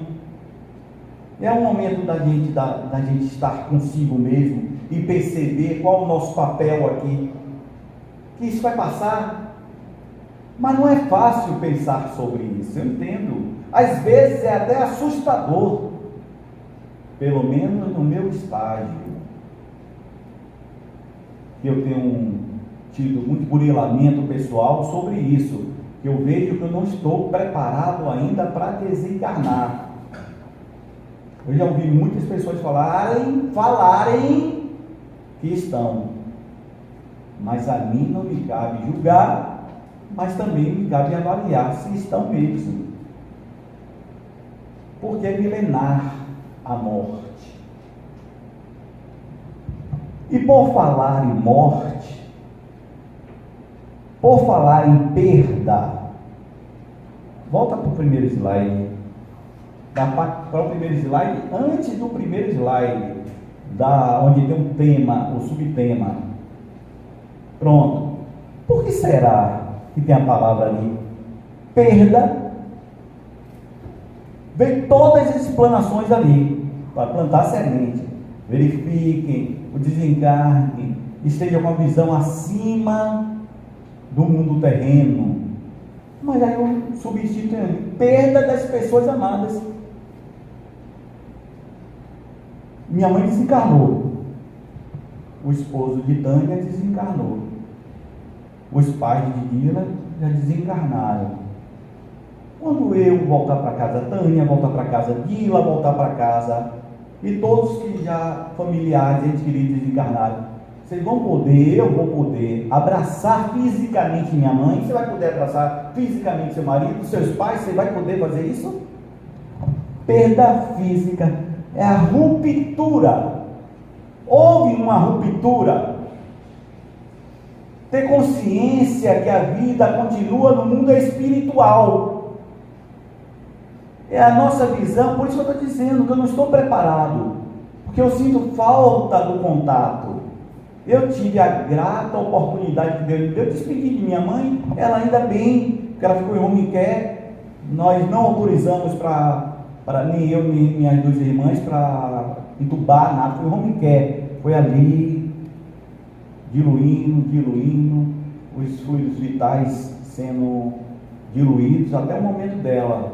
Speaker 2: É um momento da gente estar consigo mesmo e perceber qual o nosso papel aqui, que isso vai passar, mas não é fácil pensar sobre isso, eu entendo. Às vezes é até assustador, pelo menos no meu estágio. Eu tenho tido muito burilamento pessoal sobre isso, que eu vejo que eu não estou preparado ainda para desencarnar. Eu já ouvi muitas pessoas falarem que estão, mas a mim não me cabe julgar, mas também me cabe avaliar se estão mesmo, porque é milenar a morte. E por falar em morte, por falar em perda, volta para o primeiro slide, para o primeiro slide, antes do primeiro slide, onde tem um tema, o subtema. Pronto. Por que será que tem a palavra ali? Perda. Vem todas as explanações ali, para plantar a semente. Verifiquem o desencarne, esteja com a visão acima do mundo terreno. Mas aí eu substituo ali, perda das pessoas amadas. Minha mãe desencarnou, o esposo de Tânia desencarnou, os pais de Dila já desencarnaram. Quando eu voltar para casa, Tânia voltar para casa, Dila voltar para casa, e todos que já familiares, entes queridos desencarnaram, vocês vão poder, eu vou poder abraçar fisicamente minha mãe, você vai poder abraçar fisicamente seu marido, seus pais, você vai poder fazer isso? Perda física é a ruptura. Houve uma ruptura. Ter consciência que a vida continua no mundo espiritual. É a nossa visão, por isso que eu estou dizendo que eu não estou preparado, porque eu sinto falta do contato. Eu tive a grata oportunidade que Deus me deu de despedir de minha mãe, ela ainda bem, que ela ficou em home care, nós não autorizamos nem eu, nem minhas 2 irmãs, para entubar nada, foi home care, foi ali, diluindo, os fluidos vitais sendo diluídos até o momento dela.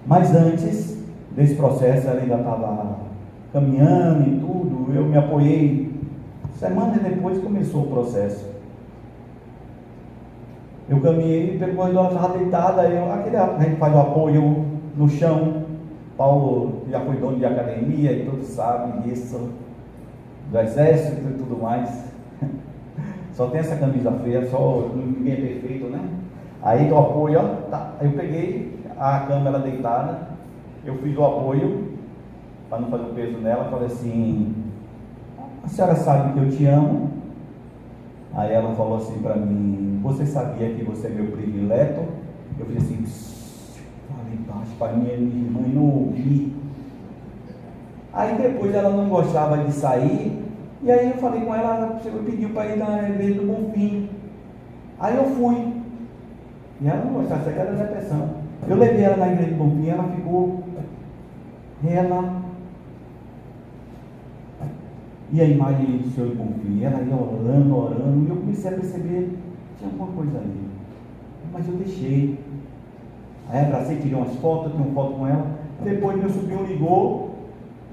Speaker 2: Mas antes desse processo, ela ainda estava caminhando e tudo, eu me apoiei Semanas depois começou o processo. Eu caminhei, depois ela estava deitada, a gente faz o apoio no chão. Paulo já foi dono de academia e todos sabem disso, do exército e tudo mais. Só tem essa camisa feia, só ninguém é perfeito, né? Aí do apoio, eu peguei a câmera deitada, eu fiz o apoio, para não fazer o peso nela, falei assim: a senhora sabe que eu te amo? Aí ela falou assim para mim: você sabia que você é meu predileto? Eu fiz assim, falei baixo para minha irmã e não ouvi. Aí depois ela não gostava de sair, e aí eu falei com ela, ela pediu para ir na igreja do Bonfim. Aí eu fui, e ela não gostava, isso aqui era depressão. Eu levei ela na igreja do Bonfim, ela ficou, e a imagem do Senhor Bonfim, ela ia orando, e eu comecei a perceber que tinha alguma coisa ali, mas eu deixei. Aí abracei, tirei umas fotos, tirei uma foto com ela. Depois meu sobrinho ligou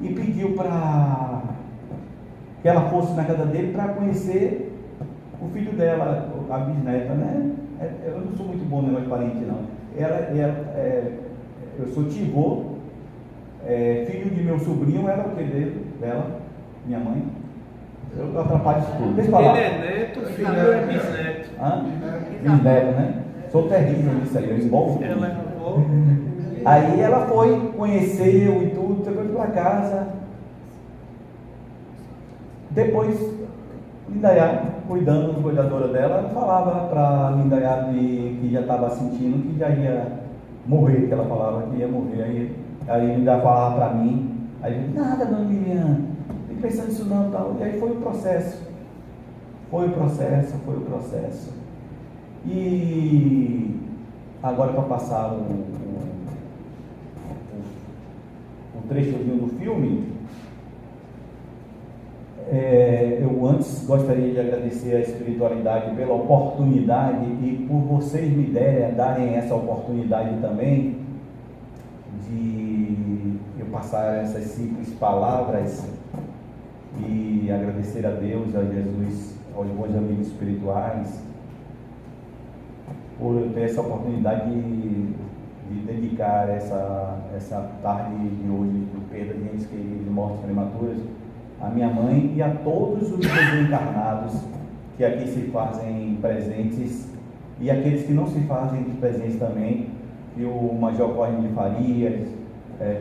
Speaker 2: e pediu para que ela fosse na casa dele para conhecer o filho dela, a bisneta, né? Eu não sou muito bom no negócio de parente, não. Eu sou tio, filho de meu sobrinho, era o que dela, minha mãe. Eu atrapalho isso tudo. Deixa eu falar.
Speaker 4: Ele é neto, filho é bisneto.
Speaker 2: Bisneto, né? Sou terrível nisso aí, eu envolvo.
Speaker 4: Ela é avó.
Speaker 2: Aí ela foi, conheceu e tudo, foi para casa. Depois, Lindaiá, cuidando da cuidadora dela, ela falava para Lindaiá que já estava sentindo que já ia morrer, que ela falava que ia morrer. Aí Lindaiá falava para mim, aí eu disse: nada, dona Lilian, não tem pensando nisso não, tal. E aí foi o processo. Foi o processo. E agora, para passar o trechozinho do filme, eu antes gostaria de agradecer a espiritualidade pela oportunidade e por vocês me darem essa oportunidade também de eu passar essas simples palavras e agradecer a Deus, a Jesus, aos meus amigos espirituais, por eu ter essa oportunidade de dedicar essa tarde de hoje de perda de entes queridos e mortes prematuras a minha mãe e a todos os desencarnados que aqui se fazem presentes e aqueles que não se fazem presentes também, que o Major Cosme de Farias,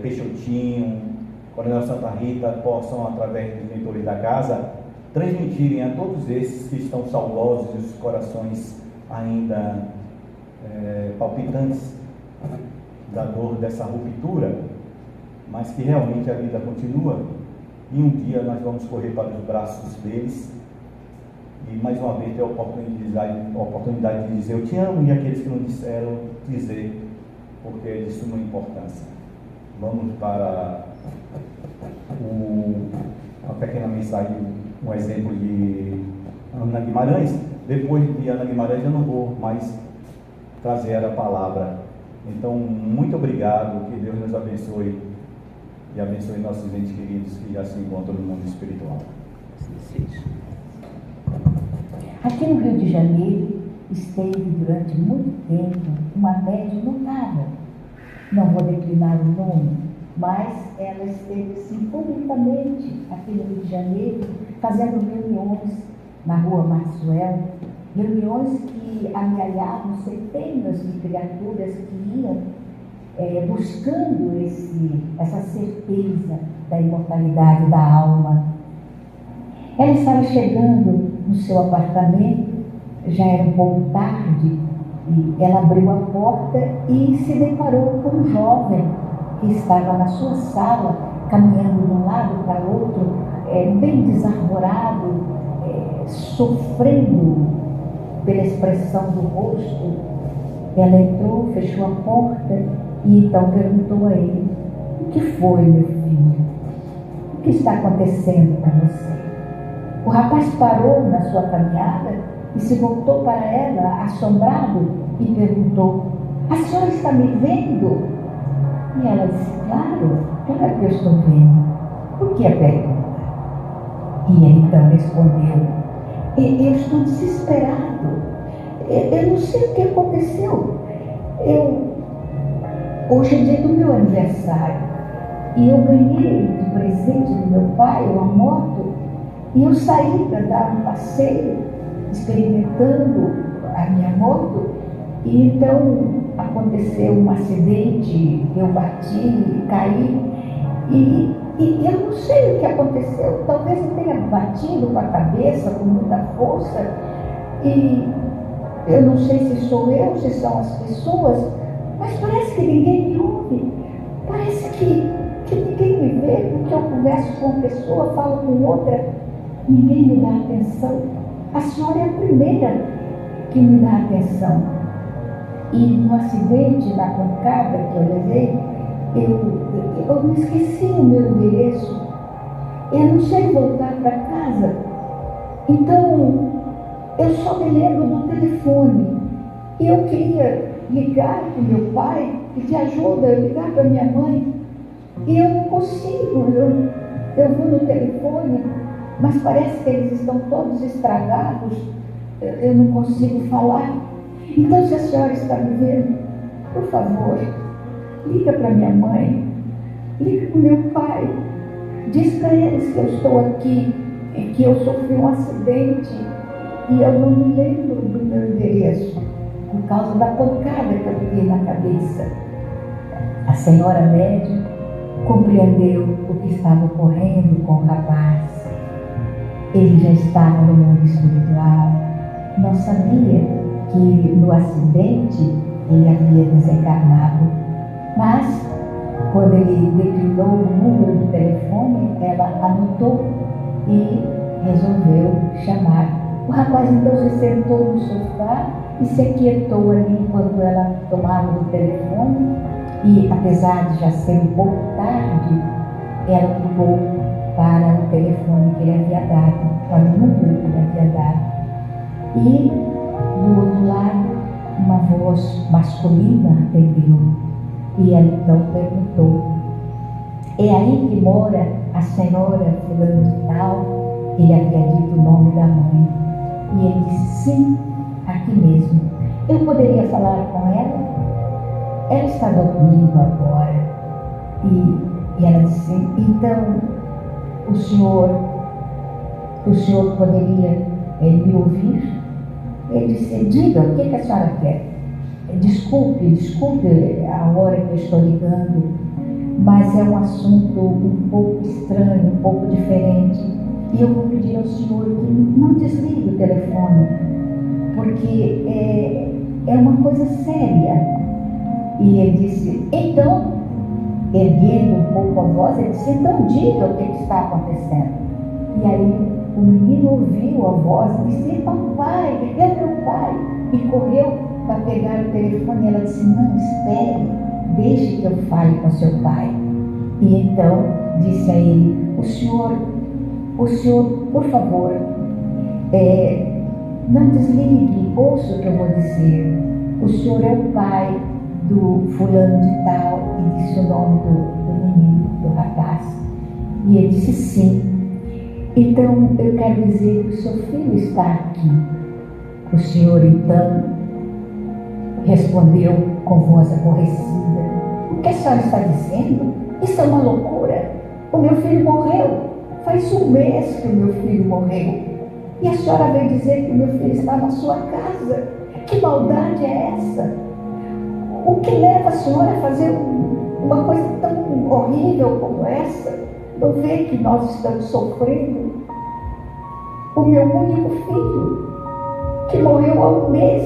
Speaker 2: Peixotinho, Coronel Santa Rita possam, através dos mentores da casa, transmitirem a todos esses que estão saudosos e os corações ainda palpitantes da dor dessa ruptura, mas que realmente a vida continua e um dia nós vamos correr para os braços deles e mais uma vez ter a oportunidade de dizer eu te amo, e aqueles que não disseram, dizer, porque é de suma importância. Vamos para uma pequena mensagem, um exemplo de Ana Guimarães. Depois de Ana Guimarães eu não vou mais trazer a palavra. Então, muito obrigado, que Deus nos abençoe e abençoe nossos entes queridos que já se encontram no mundo espiritual.
Speaker 5: Aqui no Rio de Janeiro esteve durante muito tempo uma médium notável. Não vou declinar o nome, mas ela esteve assim, publicamente aqui no Rio de Janeiro, fazendo reuniões na Rua Maxwell, reuniões que amealhavam centenas de criaturas que iam buscando essa certeza da imortalidade da alma. Ela estava chegando no seu apartamento, já era um pouco tarde, e ela abriu a porta e se deparou com um jovem que estava na sua sala, caminhando de um lado para o outro, bem desarvorado, sofrendo pela expressão do rosto. Ela entrou, fechou a porta e então perguntou a ele: o que foi, meu filho? O que está acontecendo com você? O rapaz parou na sua caminhada e se voltou para ela, assombrado, e perguntou: a senhora está me vendo? E ela disse: claro que eu estou vendo. Por que a pergunta? E ele então respondeu: eu estou desesperado. Eu não sei o que aconteceu. Hoje é dia do meu aniversário e eu ganhei de presente do meu pai uma moto e eu saí para dar um passeio experimentando a minha moto e então aconteceu um acidente, eu bati, caí e eu não sei o que aconteceu. Talvez eu tenha batido com a cabeça com muita força e eu não sei se sou eu, se são as pessoas, mas parece que ninguém me ouve, parece que ninguém me vê, porque eu converso com uma pessoa, falo com outra, ninguém me dá atenção. A senhora é a primeira que me dá atenção. E no acidente, na pancada que eu levei, eu me esqueci o meu endereço, eu não sei voltar para casa, então eu só me lembro do telefone. E eu queria ligar para o meu pai, pedir ajuda, ligar para minha mãe, e eu não consigo. Eu vou no telefone, mas parece que eles estão todos estragados, eu não consigo falar. Então, se a senhora está me vendo, por favor, liga para minha mãe, liga para o meu pai, diz para eles que eu estou aqui e que eu sofri um acidente e eu não me lembro do meu endereço por causa da pancada que eu peguei na cabeça. A senhora médica compreendeu o que estava ocorrendo com o rapaz. Ele já estava no mundo espiritual, não sabia que no acidente ele havia desencarnado, mas quando ele declinou o número do telefone, ela anotou e resolveu chamar. O rapaz então se sentou no sofá e se aquietou ali enquanto ela tomava o telefone, e apesar de já ser um pouco tarde, ela ligou para o telefone que ele havia dado, para o número que ele havia dado. E do outro lado, uma voz masculina atendeu. E ela então perguntou: é aí que mora a senhora fulano de tal? Ele havia dito o nome da mãe. E ele disse: sim, aqui mesmo. Eu poderia falar com ela? Ela está dormindo agora. E ela disse: então, o senhor poderia me ouvir? Ele disse: diga, o que a senhora quer? Desculpe a hora que eu estou ligando, mas é um assunto um pouco estranho, um pouco diferente. E eu vou pedir ao senhor que não desligue o telefone, porque é uma coisa séria. E ele disse: então, erguendo um pouco a voz, ele disse: então diga o que está acontecendo. E aí o menino ouviu a voz e disse: é papai, é meu pai. E correu para pegar o telefone. E ela disse: não, espere, deixe que eu fale com seu pai. E então disse a ele: o senhor, por favor, não desligue, ouça o que eu vou dizer. O senhor é o pai do fulano de tal, e disse o nome do menino, do rapaz. E ele disse: sim. Então eu quero dizer que o seu filho está aqui. O senhor então respondeu com voz aborrecida: o que a senhora está dizendo? Isso é uma loucura. O meu filho morreu. Faz um mês que o meu filho morreu. E a senhora veio dizer que o meu filho está na sua casa. Que maldade é essa? O que leva a senhora a fazer uma coisa tão horrível como essa? Não vê que nós estamos sofrendo? O meu único filho, que morreu há um mês.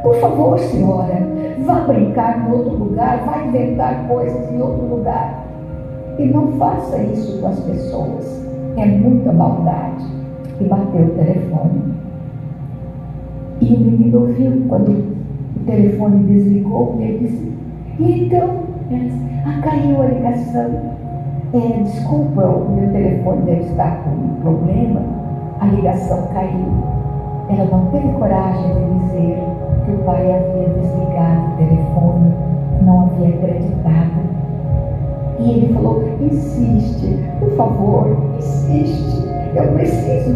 Speaker 5: Por favor, senhora, vá brincar em outro lugar, vá inventar coisas em outro lugar. E não faça isso com as pessoas. É muita maldade. E bateu o telefone. E o menino ouviu quando o telefone desligou, e ele disse: e então, caiu a ligação. Desculpa, o meu telefone deve estar com um problema. A ligação caiu. Ela não teve coragem de dizer que o pai havia desligado o telefone, não havia acreditado. E ele falou: insiste, por favor, insiste. Eu preciso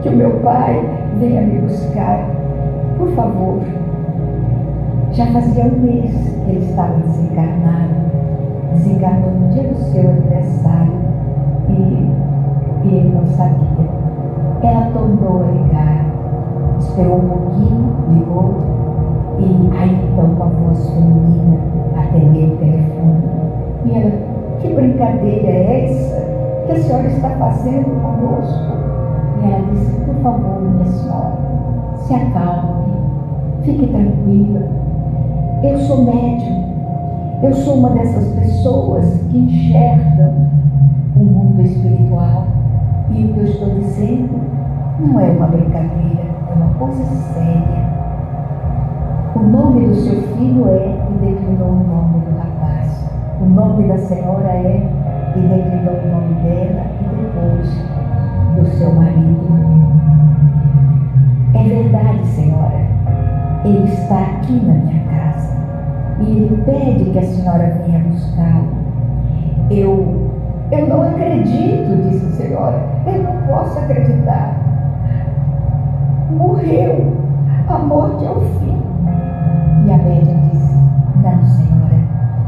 Speaker 5: que o meu pai venha me buscar. Por favor. Já fazia um mês que ele estava desencarnado. Desencarnou no dia do seu aniversário e ele não sabia. Ela tornou a ligar, esperou um pouquinho, ligou e aí então uma voz feminina atendeu o telefone. E ela, que brincadeira é essa que a senhora está fazendo conosco? E ela disse, por favor, minha senhora, se acalme, fique tranquila. Eu sou médium, eu sou uma dessas pessoas que enxergam o mundo espiritual. E o que eu estou dizendo não é uma brincadeira, é uma coisa séria. O nome do seu filho é, e declinou o nome do rapaz. O nome da senhora é, e declinou o nome dela, e depois do seu marido. É verdade, senhora, ele está aqui na minha casa e ele pede que a senhora venha buscá-lo. Eu não acredito, disse a senhora, eu não posso acreditar. Morreu, a morte é o fim. E a médium disse, não, senhora,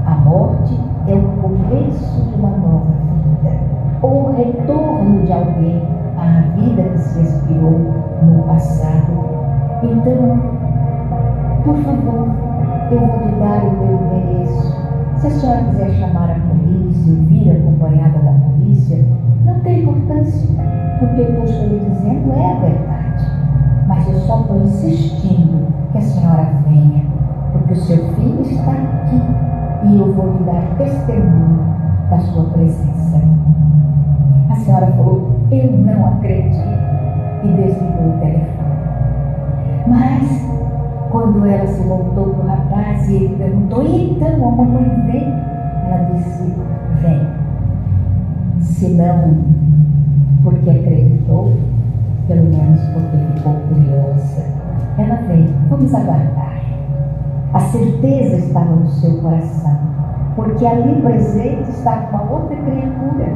Speaker 5: a morte é o começo de uma nova vida, ou o retorno de alguém à vida que se expirou no passado. Então, por favor, eu vou lhe dar o meu endereço. Se a senhora quiser chamar a polícia, vir acompanhada da polícia, não tem importância, porque o que eu estou lhe dizendo é a verdade. Mas eu só estou insistindo que a senhora venha, porque o seu filho está aqui e eu vou lhe dar testemunho da sua presença. A senhora falou, eu não acredito, e desligou o telefone. Mas, quando ela se voltou para o rapaz e ele perguntou, então a mamãe vem? Ela disse, vem. Se não porque acreditou, pelo menos porque ficou curiosa. Ela vem, vamos aguardar. A certeza estava no seu coração, porque ali presente estava uma outra criatura,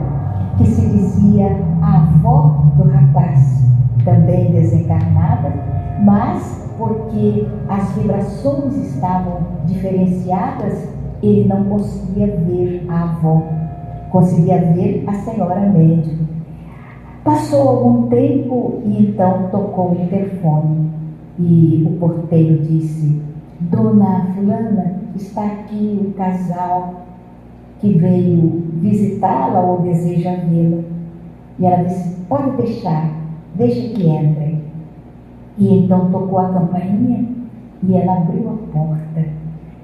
Speaker 5: que se dizia a avó do rapaz, também desencarnada, mas porque as vibrações estavam diferenciadas, ele não conseguia ver a avó, conseguia ver a senhora médium. Passou algum tempo e então tocou o interfone e o porteiro disse, Dona Fulana, está aqui o casal que veio visitá-la ou deseja vê-la. E ela disse, pode deixar, deixa que entrem. E então tocou a campainha e ela abriu a porta.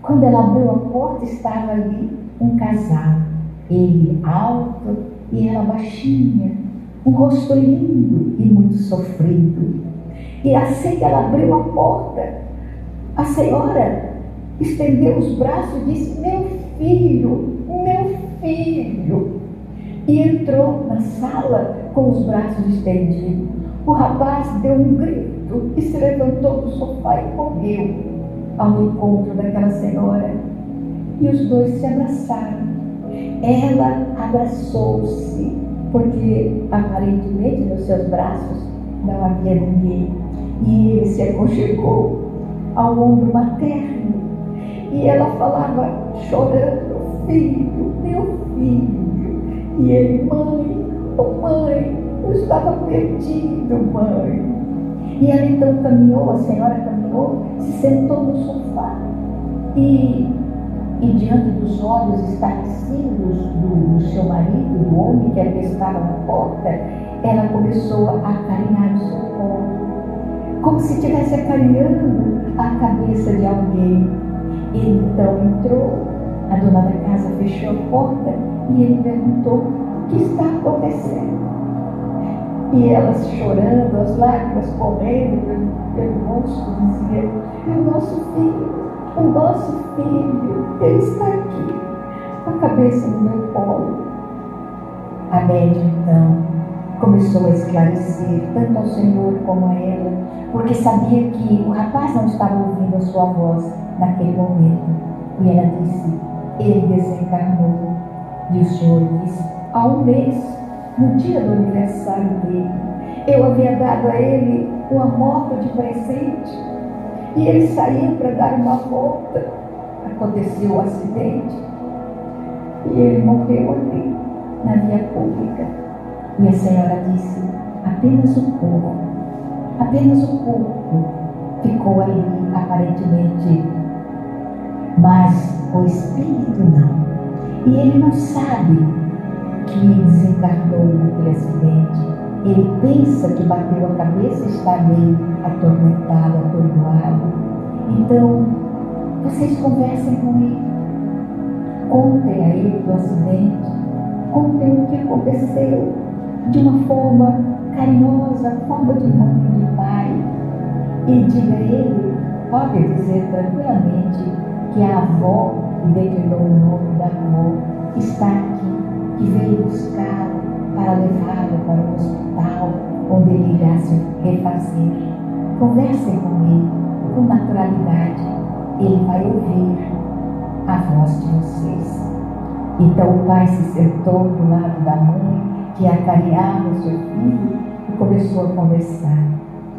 Speaker 5: Quando ela abriu a porta, estava ali um casal, ele alto e ela baixinha, um rosto lindo e muito sofrido. E assim que ela abriu a porta, a senhora estendeu os braços e disse, meu filho, e entrou na sala com os braços estendidos. O rapaz deu um grito e se levantou do sofá e correu ao encontro daquela senhora. E os dois se abraçaram. Ela abraçou-se, porque aparentemente nos seus braços não havia ninguém. E ele se aconchegou ao ombro materno. E ela falava chorando, filho, meu filho. E ele, mãe, oh mãe, eu estava perdido, mãe. E ela então caminhou, a senhora caminhou, se sentou no sofá. E diante dos olhos estarrecidos do seu marido, do homem que ali estava na porta, ela começou a acarinhar o seu corpo, como se estivesse acarinhando a cabeça de alguém. Ele então entrou, a dona da casa fechou a porta e ele perguntou, o que está acontecendo? E ela chorando, as lágrimas correndo pelo rosto, dizia, o nosso filho, ele está aqui, com a cabeça no meu colo. A médium então começou a esclarecer tanto ao Senhor como a ela, porque sabia que o rapaz não estava ouvindo a sua voz naquele momento. E ela disse, ele desencarnou. E o Senhor disse, há um mês, no dia do aniversário dele. Eu havia dado a ele uma moto de presente e ele saía para dar uma volta. Aconteceu o acidente e ele morreu ali, na via pública. E a senhora disse: apenas o corpo ficou ali, aparentemente, mas o espírito não. E ele não sabe que desencarnou naquele acidente. Ele pensa que bateu a cabeça e está meio atormentado, atordoado. Então, vocês conversem com ele. Contem a ele do acidente. Contem o que aconteceu de uma forma carinhosa, forma de mãe e de pai. E diga a ele, pode dizer tranquilamente, que a avó, e declarou o nome da avó, está aqui, que veio buscá-lo para levá-lo para o hospital, onde ele irá se refazer. Conversem com ele, com naturalidade. Ele vai ouvir a voz de vocês. Então o pai se sentou do lado da mãe, que acarinhava o seu filho, e começou a conversar.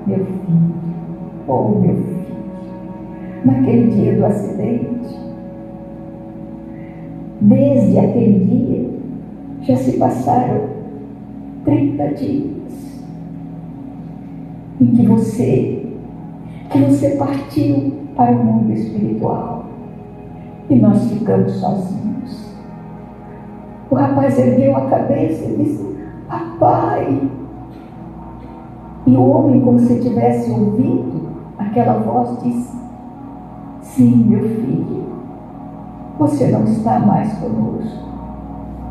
Speaker 5: Meu filho, oh meu filho, naquele dia do acidente, desde aquele dia, já se passaram 30 dias em que você partiu para o mundo espiritual e nós ficamos sozinhos. O rapaz ergueu a cabeça e disse: papai. E o homem, como se tivesse ouvido aquela voz, disse: sim, meu filho, você não está mais conosco.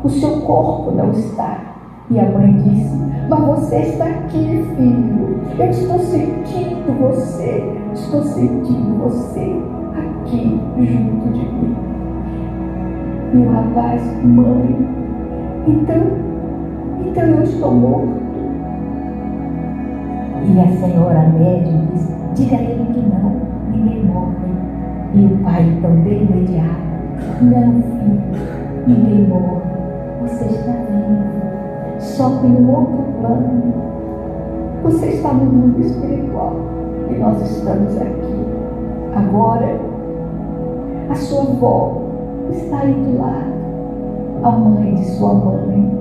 Speaker 5: O seu corpo não está. E a mãe disse: mas você está aqui, filho. Eu estou sentindo você aqui junto de mim. E o rapaz: mãe, então eu estou morto. E a senhora médium disse: diga a ele que não, ninguém morre. E o pai, então, de imediato: não, filho, ninguém morre. Você está vivo, só que no outro plano. Você está no mundo espiritual e nós estamos aqui. Agora, a sua avó está aí do lado, a mãe de sua mãe.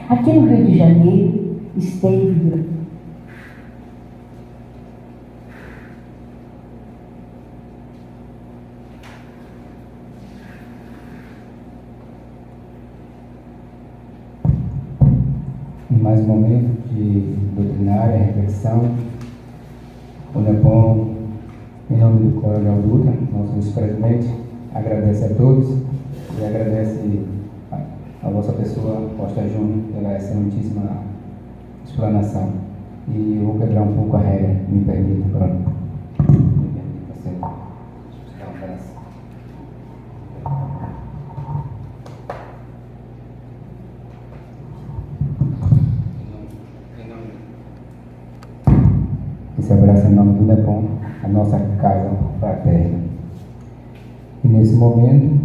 Speaker 5: Aqui no Rio de Janeiro, esteve
Speaker 1: em mais um momento de doutrinária, reflexão. O NEPOM, em nome do Coronel Dutra, nosso vice-presidente, agradece a todos e agradece a vossa pessoa, Costa Júnior, pela excelentíssima explanação. E eu vou quebrar um pouco a regra, me permita, Coronel. Me permita, senhor. Dar um abraço. Esse abraço em nome do NEPOM, a nossa casa fraterna. E nesse momento,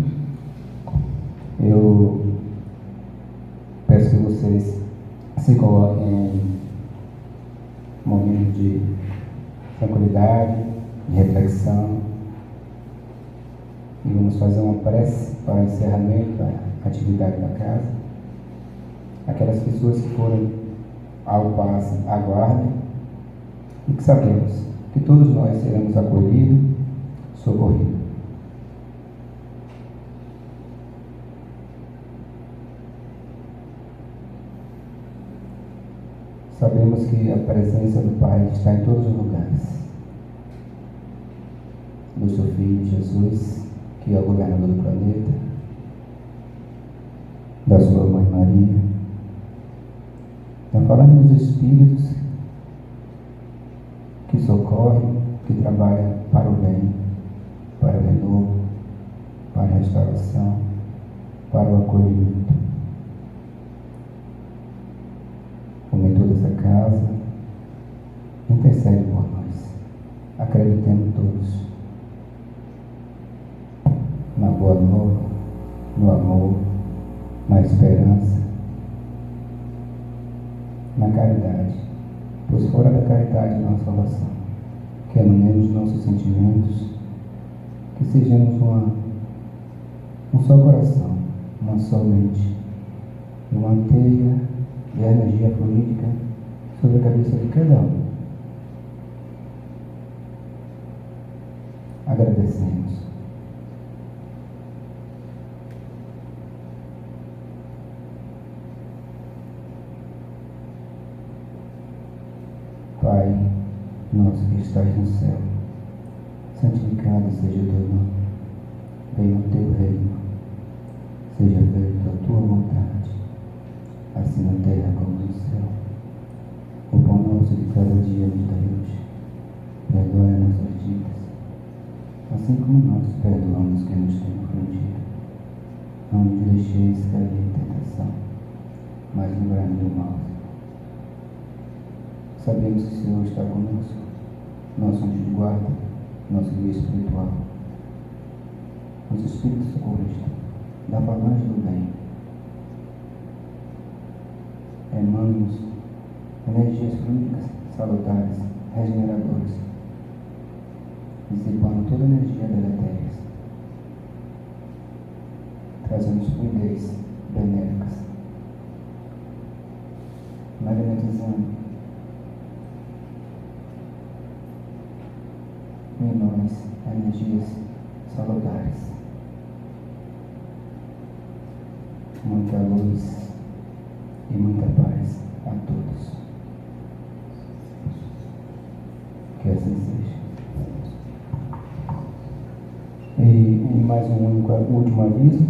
Speaker 1: eu peço que vocês se coloquem em momento de tranquilidade, de reflexão, e vamos fazer uma prece para o encerramento da atividade da casa. Aquelas pessoas que foram ao passe, aguardem, e que sabemos que todos nós seremos acolhidos, socorridos. Sabemos que a presença do Pai está em todos os lugares. Do seu Filho Jesus, que é o governador do planeta, da sua Mãe Maria. Então, falando dos Espíritos que socorrem, que trabalham para o bem, para o renovo, para a restauração, para o acolhimento. O mentor dessa casa intercede por nós, acreditando todos na boa nova, no amor, na esperança. na caridade, pois fora da caridade não há salvação. Que anulemos nossos sentimentos, que sejamos um só coração, uma só mente, e uma teia de energia fluídica sobre a cabeça de cada um. Agradecemos. Pai, nosso que estás no céu, santificado seja o teu nome. Venha o teu reino. Seja feita a tua vontade, assim na terra como no céu. O pão nosso de cada dia nos dai hoje. Perdoai as nossas dívidas, assim como nós perdoamos quem nos tem ofendido. Não nos deixeis cair em tentação, mas livrai-nos do mal. Sabemos que o Senhor está conosco, nosso anjo de guarda, nosso guia espiritual, nosso Espírito socorrista, da falange do bem. Emana-nos energias fluídicas, salutares, regeneradoras, dissipando toda a energia deletéria, trazendo fluidez benéficas, magnetizando em nós energias salutares, muita luz e muita paz a todos. Que assim seja. E em mais último aviso,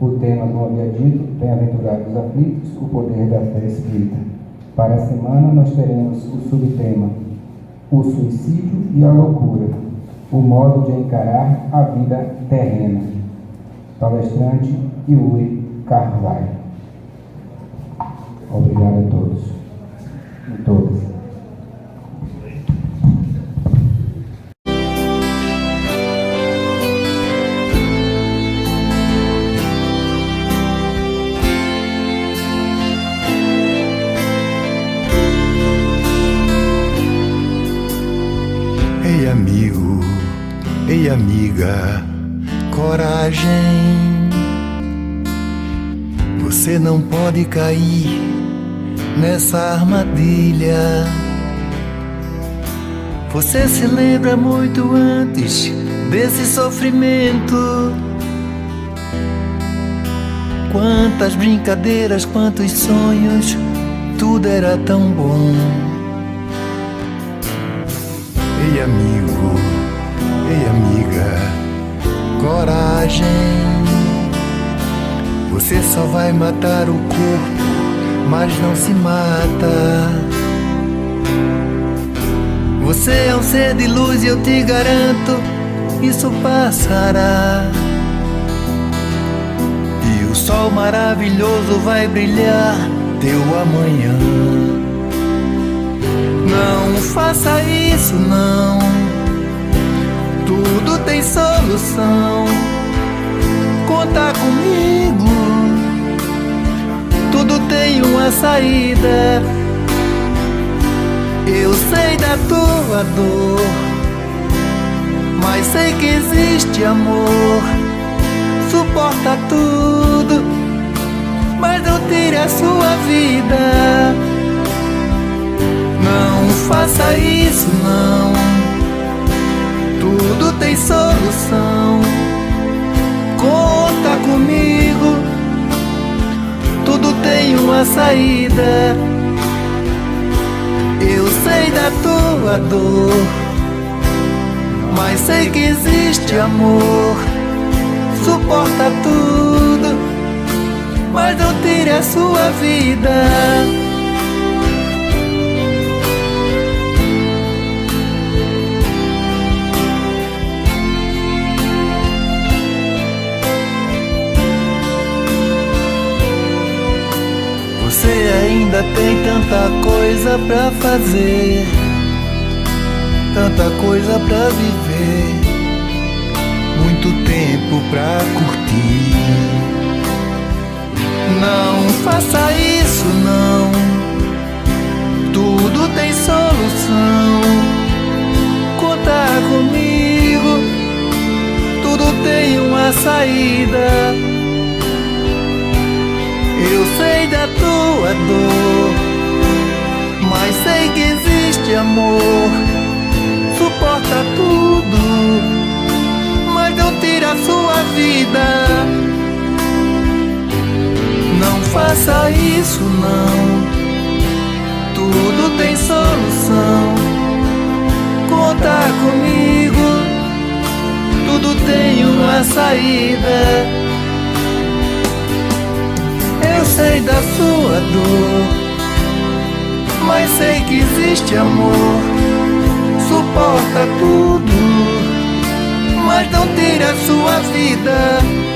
Speaker 1: o tema, como havia dito, Bem-aventurados os aflitos, o poder da fé espírita. Para a semana nós teremos o subtema o suicídio e a loucura, o modo de encarar a vida terrena. Palestrante Yuri Carvalho. Obrigado a todos e todas.
Speaker 6: Ei amigo, ei amiga, coragem. Você não pode cair nessa armadilha. Você se lembra muito antes desse sofrimento. Quantas brincadeiras, quantos sonhos, tudo era tão bom. Ei amigo, ei amiga, coragem. Você só vai matar o corpo, mas não se mata. Você é um ser de luz e eu te garanto, isso passará. E o sol maravilhoso vai brilhar teu amanhã. Não faça isso não, tudo tem solução. Conta comigo, tudo tem uma saída. Eu sei da tua dor, mas sei que existe amor. Suporta tudo, mas não tire a sua vida. Não faça isso não, tudo tem solução. Conta comigo, tudo tem uma saída. Eu sei da tua dor, mas sei que existe amor. Suporta tudo, mas não tire a sua vida. Você ainda tem tanta coisa pra fazer, tanta coisa pra viver, muito tempo pra curtir. Não faça isso não, saída. Eu sei da tua dor, mas sei que existe amor. Suporta tudo, mas não tira a sua vida. Não faça isso não, tudo tem solução. Conta comigo, tudo tem uma saída. Eu sei da sua dor, mas sei que existe amor. Suporta tudo, mas não tire a sua vida.